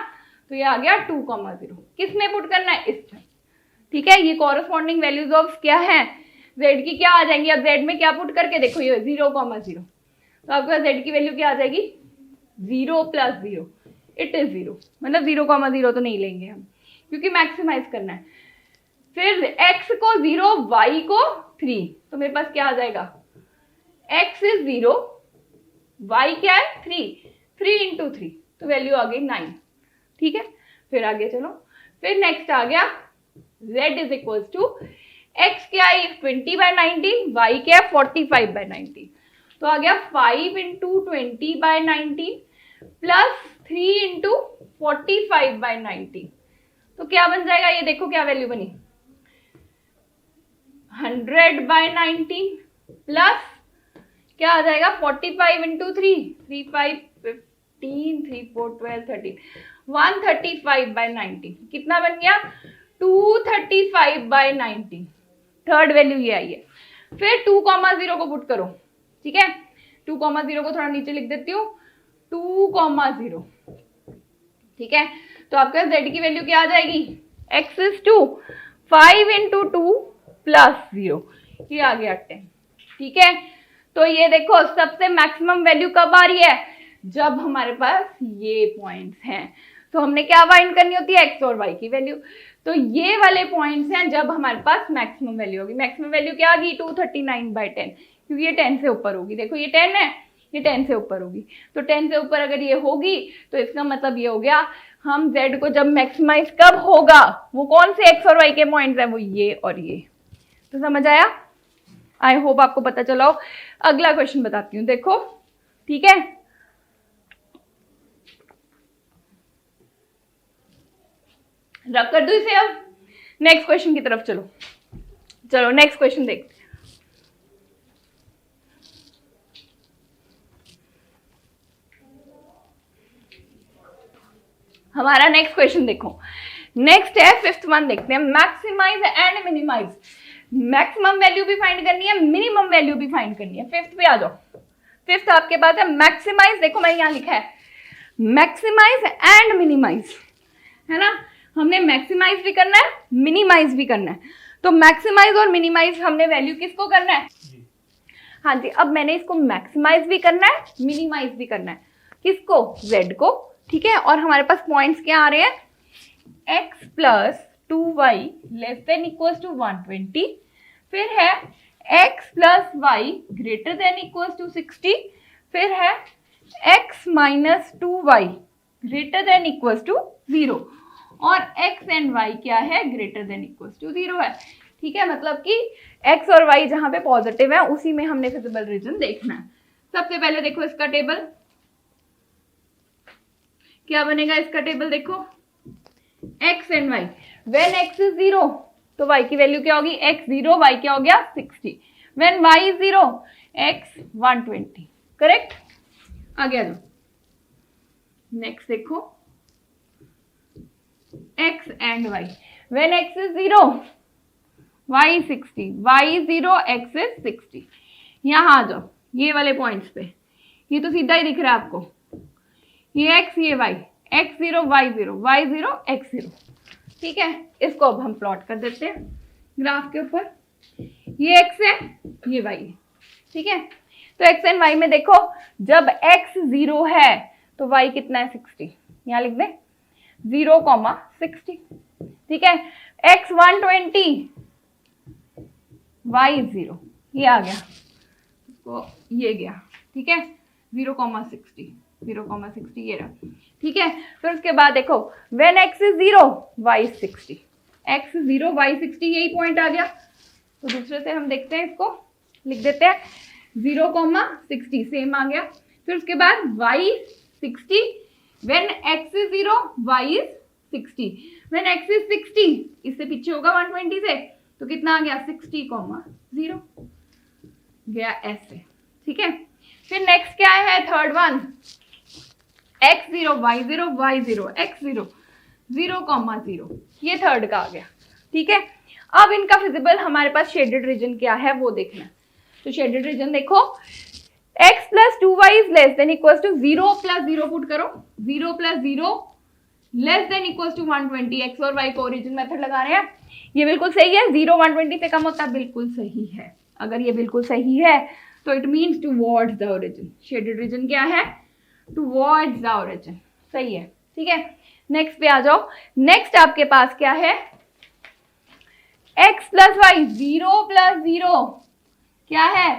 A: तो ये आ गया 2,0, किस में पुट करना है इसमें, ठीक है, ये कॉरस्पॉन्डिंग वैल्यूज ऑफ क्या है z की क्या आ जाएंगी, अब z में क्या पुट करके देखो ये 0,0, तो आपके पास z की वैल्यू क्या आ जाएगी 0 + 0, इट इज 0, मतलब 0,0 तो नहीं लेंगे हम क्योंकि मैक्सिमाइज करना है, फिर x को 0 y को 3, तो मेरे पास क्या आ जाएगा x इज 0 y क्या है 3 × 3, तो वैल्यू आ गई 9, ठीक है, फिर आगे चलो, फिर नेक्स्ट आ गया z is equal to x क्या है 20/19, y क्या है 45/19, तो आ गया 5 × 20/19 प्लस 3 × 45/19, तो क्या बन जाएगा ये देखो क्या वैल्यू बनी 100/19 प्लस क्या आ जाएगा 45 × 3 3 5 15 3 4 12 13 135/19, कितना बन गया 235/19, थर्ड वैल्यू ये आई है, फिर 2,0 को पुट करो, ठीक है, 2,0 को थोड़ा नीचे लिख देती हूँ 2,0, ठीक है, तो आपका z की वैल्यू क्या आ जाएगी, x इज 2, 5 इंटू 2 प्लस 0, ये आ गया 10। ठीक है, तो ये देखो सबसे मैक्सिमम वैल्यू कब आ रही है, जब हमारे पास ये पॉइंट्स हैं। तो हमने क्या फाइंड करनी होती है, x और y की वैल्यू। तो ये वाले पॉइंट्स हैं जब हमारे पास मैक्सिमम वैल्यू होगी। मैक्सिमम वैल्यू क्या आ गई, 239/10, क्योंकि ये 10 से ऊपर होगी। देखो ये 10 है, ये 10 से ऊपर होगी, तो 10 से ऊपर अगर ये होगी तो इसका मतलब ये हो गया हम z को जब मैक्सिमाइज कब होगा, वो कौन से x और y के पॉइंट्स हैं, वो ये और ये। तो समझ आया, आई होप आपको पता चला हो। अगला क्वेश्चन बताती हूँ, देखो ठीक है। रख कर दो इसे, अब नेक्स्ट क्वेश्चन की तरफ चलो। चलो नेक्स्ट क्वेश्चन देखते हैं। हमारा नेक्स्ट क्वेश्चन देखो, नेक्स्ट है 5th वन, देखते हैं maximise and minimise. Maximum value भी फाइंड करनी है, मिनिमम वैल्यू भी फाइंड करनी है। 5th पे आ जाओ। 5th आपके पास है मैक्सिमाइज, देखो मैंने यहां लिखा है मैक्सिमाइज एंड मिनिमाइज, है ना। हमने मैक्सिमाइज भी करना है, मिनिमाइज भी करना है। तो मैक्सिमाइज और मिनिमाइज हमने वैल्यू किसको करना है, हाँ जी, अब मैंने इसको मैक्सिमाइज भी करना है, मिनिमाइज भी करना है। किसको, z को। ठीक है, और हमारे पास पॉइंट्स क्या आ रहे हैं, x plus 2y less than equal to 120, फिर है x plus y greater than equal to 60, फिर है x minus 2y greater than equal to 0, और x एंड y क्या है, ग्रेटर देन इक्वल टू 0 है। ठीक है, मतलब कि x और y जहां पे पॉजिटिव है उसी में हमने फिजिबल रीजन देखना है। सबसे पहले देखो इसका टेबल क्या बनेगा, इसका टेबल देखो x and y, when x is 0 तो y की वैल्यू क्या होगी, x 0, y क्या हो गया 60, when y is 0 x 120, correct. आगे आ जाओ, नेक्स्ट देखो x and y, when x is 0 y 60, y is 0, x is 60। यहाँ आ जाओ ये वाले पॉइंट्स पे, ये तो सीधा ही दिख रहा है आपको, ये x ये y, x 0 y 0 y 0 x 0। ठीक है, इसको अब हम प्लॉट कर देते हैं ग्राफ के ऊपर। ये x है, ये y है। ठीक है, तो x एंड y में देखो जब x 0 है तो y कितना है 60, यहाँ लिख दें 0,60। ठीक है, x 120 y 0, ये आ गया, इसको ये गया। ठीक है, 0,60 ये रहा। ठीक है, फिर उसके बाद देखो when x is 0 y 60, x 0 y 60, यही पॉइंट आ गया। तो दूसरे से हम देखते हैं, इसको लिख देते हैं 0,60, सेम आ गया। फिर उसके बाद y 60, when x is 0 y is 60, when x is 60, इससे पीछे होगा 120 से, तो कितना आ गया 60,0 गया ऐसे। ठीक है, फिर नेक्स्ट क्या है, third one, x 0 y 0 y 0 x 0 0,0, ये थर्ड का आ गया। ठीक है, अब इनका फिजिबल हमारे पास शेडेड रीजन क्या है वो देखना है। तो शेडेड रीजन देखो x plus 2y is less than equal to 0 plus 0 put करो, 0 plus 0 less than equal to 120। x और y को ओरिजिन मेथड लगा रहे हैं, ये बिल्कुल सही है। 0 120 से कम होता है, बिल्कुल सही है। अगर ये बिल्कुल सही है तो it means towards the origin. Shaded region क्या है, टुवर्ड्स द ओरिजिन, सही है। ठीक है, नेक्स्ट पे आ जाओ। नेक्स्ट आपके पास क्या है, x प्लस वाई 0 प्लस 0 क्या है,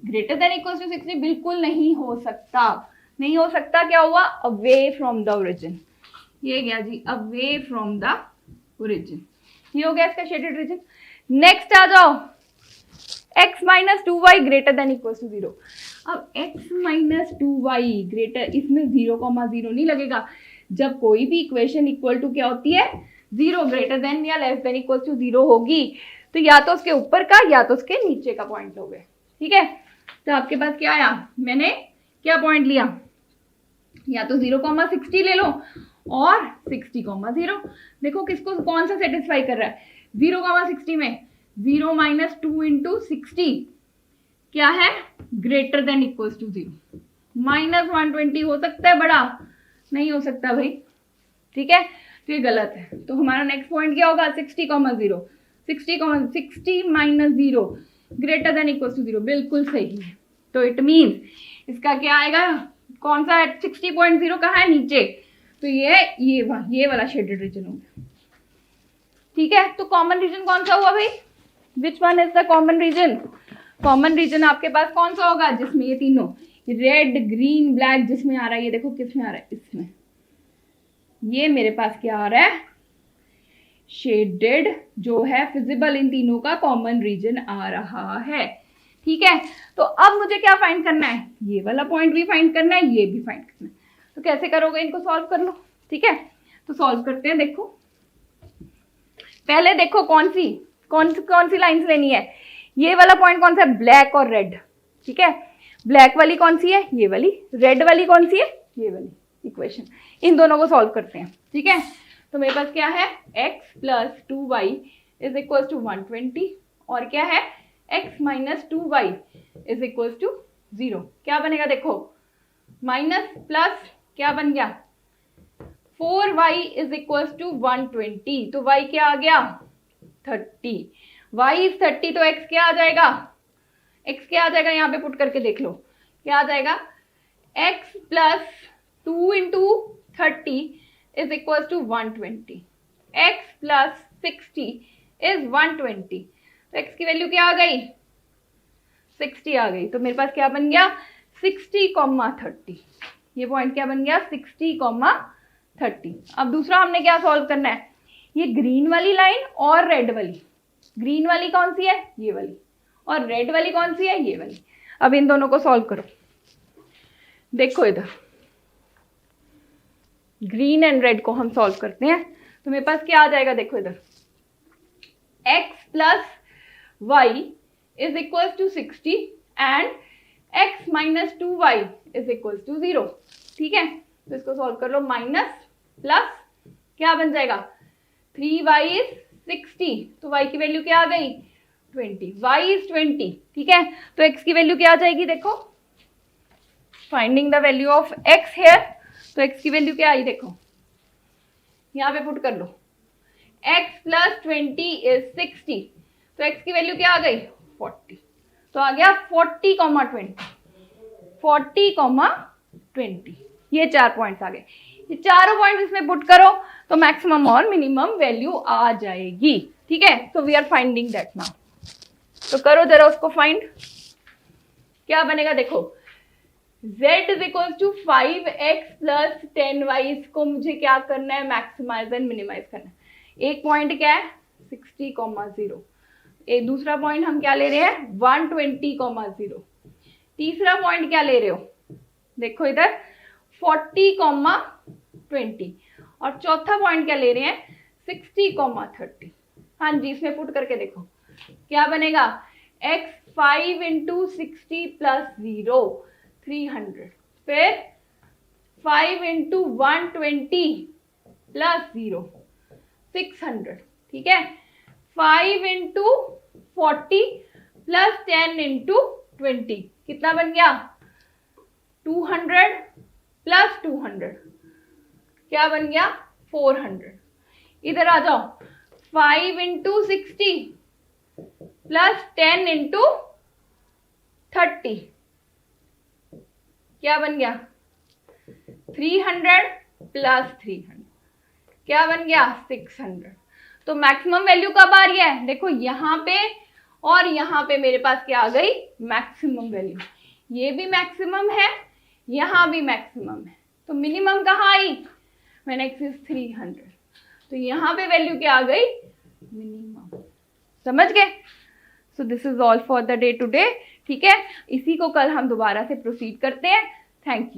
A: ग्रेटर देन इक्वल टू 60, बिल्कुल नहीं हो सकता, नहीं हो सकता। क्या हुआ, अवे फ्रॉम द ओरिजिन, ये गया जी अवे फ्रॉम द ओरिजिन, ये हो गया इसका शेडेड रीजन। नेक्स्ट आ जाओ, x minus 2y greater than equal to 0। अब x माइनस 2y ग्रेटर, इसमें 0,0 नहीं लगेगा। जब कोई भी इक्वेशन इक्वल टू क्या होती है, 0 ग्रेटर देन या लेस देन इक्वल टू 0 होगी, तो या तो उसके ऊपर का या तो उसके नीचे का पॉइंट लोगे। ठीक है, तो आपके पास क्या आया, मैंने क्या पॉइंट लिया, या तो 0,60 ले लो और 60,0। देखो किसको कौन सा सेटिस्फाई कर रहा है, 0,60 में 0 माइनस 2 इंटू 60 क्या है, greater than equal to 0। Minus 120 हो सकता है बड़ा, नहीं हो सकता भाई। ठीक है, तो ये गलत है। तो हमारा नेक्स्ट पॉइंट क्या होगा, 60,0, 60 minus 0 greater than equal to 0, बिल्कुल सही है। तो इट मीन्स इसका क्या आएगा, कौन सा है, 60.0 कहाँ है, नीचे, तो ये वाला शेडेड रीजन हो गया। ठीक है, तो कॉमन रीजन कौन सा हुआ भाई, which one is the common region? Common region आपके पास कौन सा होगा, जिसमें ये तीनों रेड ग्रीन ब्लैक जिसमें आ रहा है, ये देखो किस में आ रहा है, इसमें। ये मेरे पास क्या आ रहा है, शेडेड जो है फिजिबल, इन तीनों का कॉमन रीजन आ रहा है। ठीक है, तो अब मुझे क्या फाइंड करना है, ये वाला पॉइंट भी फाइंड करना है, ये भी फाइंड करना है। तो कैसे करोगे, इनको सॉल्व कर लो। ठीक है, तो सॉल्व करते हैं। देखो पहले देखो कौन सी लाइंस लेनी है, ये वाला पॉइंट कौन सा है, ब्लैक और रेड। ठीक है, ब्लैक वाली कौन सी है, ये वाली, रेड वाली कौन सी है, ये वाली इक्वेशन। इन दोनों को सॉल्व करते हैं। ठीक है, तो मेरे पास क्या है, x plus 2y is equal to 120, और क्या है, x minus 2y is equal to 0। क्या बनेगा, देखो माइनस प्लस क्या बन गया, 4y इज इक्वल टू 120, तो y क्या आ गया, 30। y इज 30, तो x क्या आ जाएगा, x क्या आ जाएगा, यहाँ पे पुट करके देख लो क्या आ जाएगा, x plus 2 into 30 is equal to 120, x plus 60 is 120, तो x की वैल्यू क्या आ गई, 60 आ गई। तो मेरे पास क्या बन गया, 60,30, ये पॉइंट क्या बन गया, 60,30। अब दूसरा हमने क्या सॉल्व करना है, ये ग्रीन वाली लाइन और रेड वाली, ग्रीन वाली कौन सी है, ये वाली, और रेड वाली कौन सी है, ये वाली। अब इन दोनों को सॉल्व करो। देखो इधर ग्रीन एंड रेड को हम सॉल्व करते हैं, तो मेरे पास क्या आ जाएगा, देखो इधर x plus Y is equal to 60 and x minus 2y is equal to 0। ठीक है, तो इसको सॉल्व कर लो, माइनस प्लस क्या बन जाएगा, 3y इज 60, तो y की वैल्यू क्या आ गई, 20, y इज 20। ठीक है, तो x की वैल्यू क्या आ जाएगी, देखो finding the value of x here, तो x की वैल्यू क्या आई, देखो यहाँ पे पुट कर लो, x प्लस 20 इज 60, तो x की वैल्यू क्या आ गई, 40, तो आ गया 40,20, 40,20। ये 4 पॉइंट्स आ गए, ये चारों पॉइंट्स इसमें पुट करो तो मैक्सिमम और मिनिमम वैल्यू आ जाएगी। ठीक है, तो we are finding that now. तो करो जरा उसको फाइंड, क्या बनेगा, देखो z is equal to 5x plus 10y, इसको मुझे क्या करना है, मैक्सिमाइज एंड मिनिमाइज करना है। एक पॉइंट क्या है, 60,0, एक दूसरा पॉइंट हम क्या ले रहे हैं, 120,0, तीसरा पॉइंट क्या ले रहे हो, देखो इधर 40,20, और चौथा पॉइंट क्या ले रहे हैं, 60,30। हाँ जी, इसमें पुट करके देखो क्या बनेगा, x 5 इंटू 60 प्लस 0 300, फिर 5 इंटू 120 प्लस 0 600। ठीक है, 5 इंटू 40 प्लस 10 इंटू 20 कितना बन गया, 200 प्लस 200 क्या बन गया, 400। इधर आ जाओ, 5 इंटू 60 प्लस 10 इंटू 30 क्या बन गया, 300 प्लस 300 क्या बन गया, 600। तो मैक्सिमम वैल्यू कब आ रही है, देखो यहाँ पे और यहाँ पे मेरे पास क्या आ गई, मैक्सिमम वैल्यू। ये भी मैक्सिमम है, यहाँ भी मैक्सिमम है, तो मिनिमम कहाँ आई, व्हेन x इज 300, तो यहाँ पे वैल्यू क्या आ गई, मिनिमम। समझ गए? So this is all for the day today. ठीक है, इसी को कल हम दोबारा से प्रोसीड करते हैं। Thank you.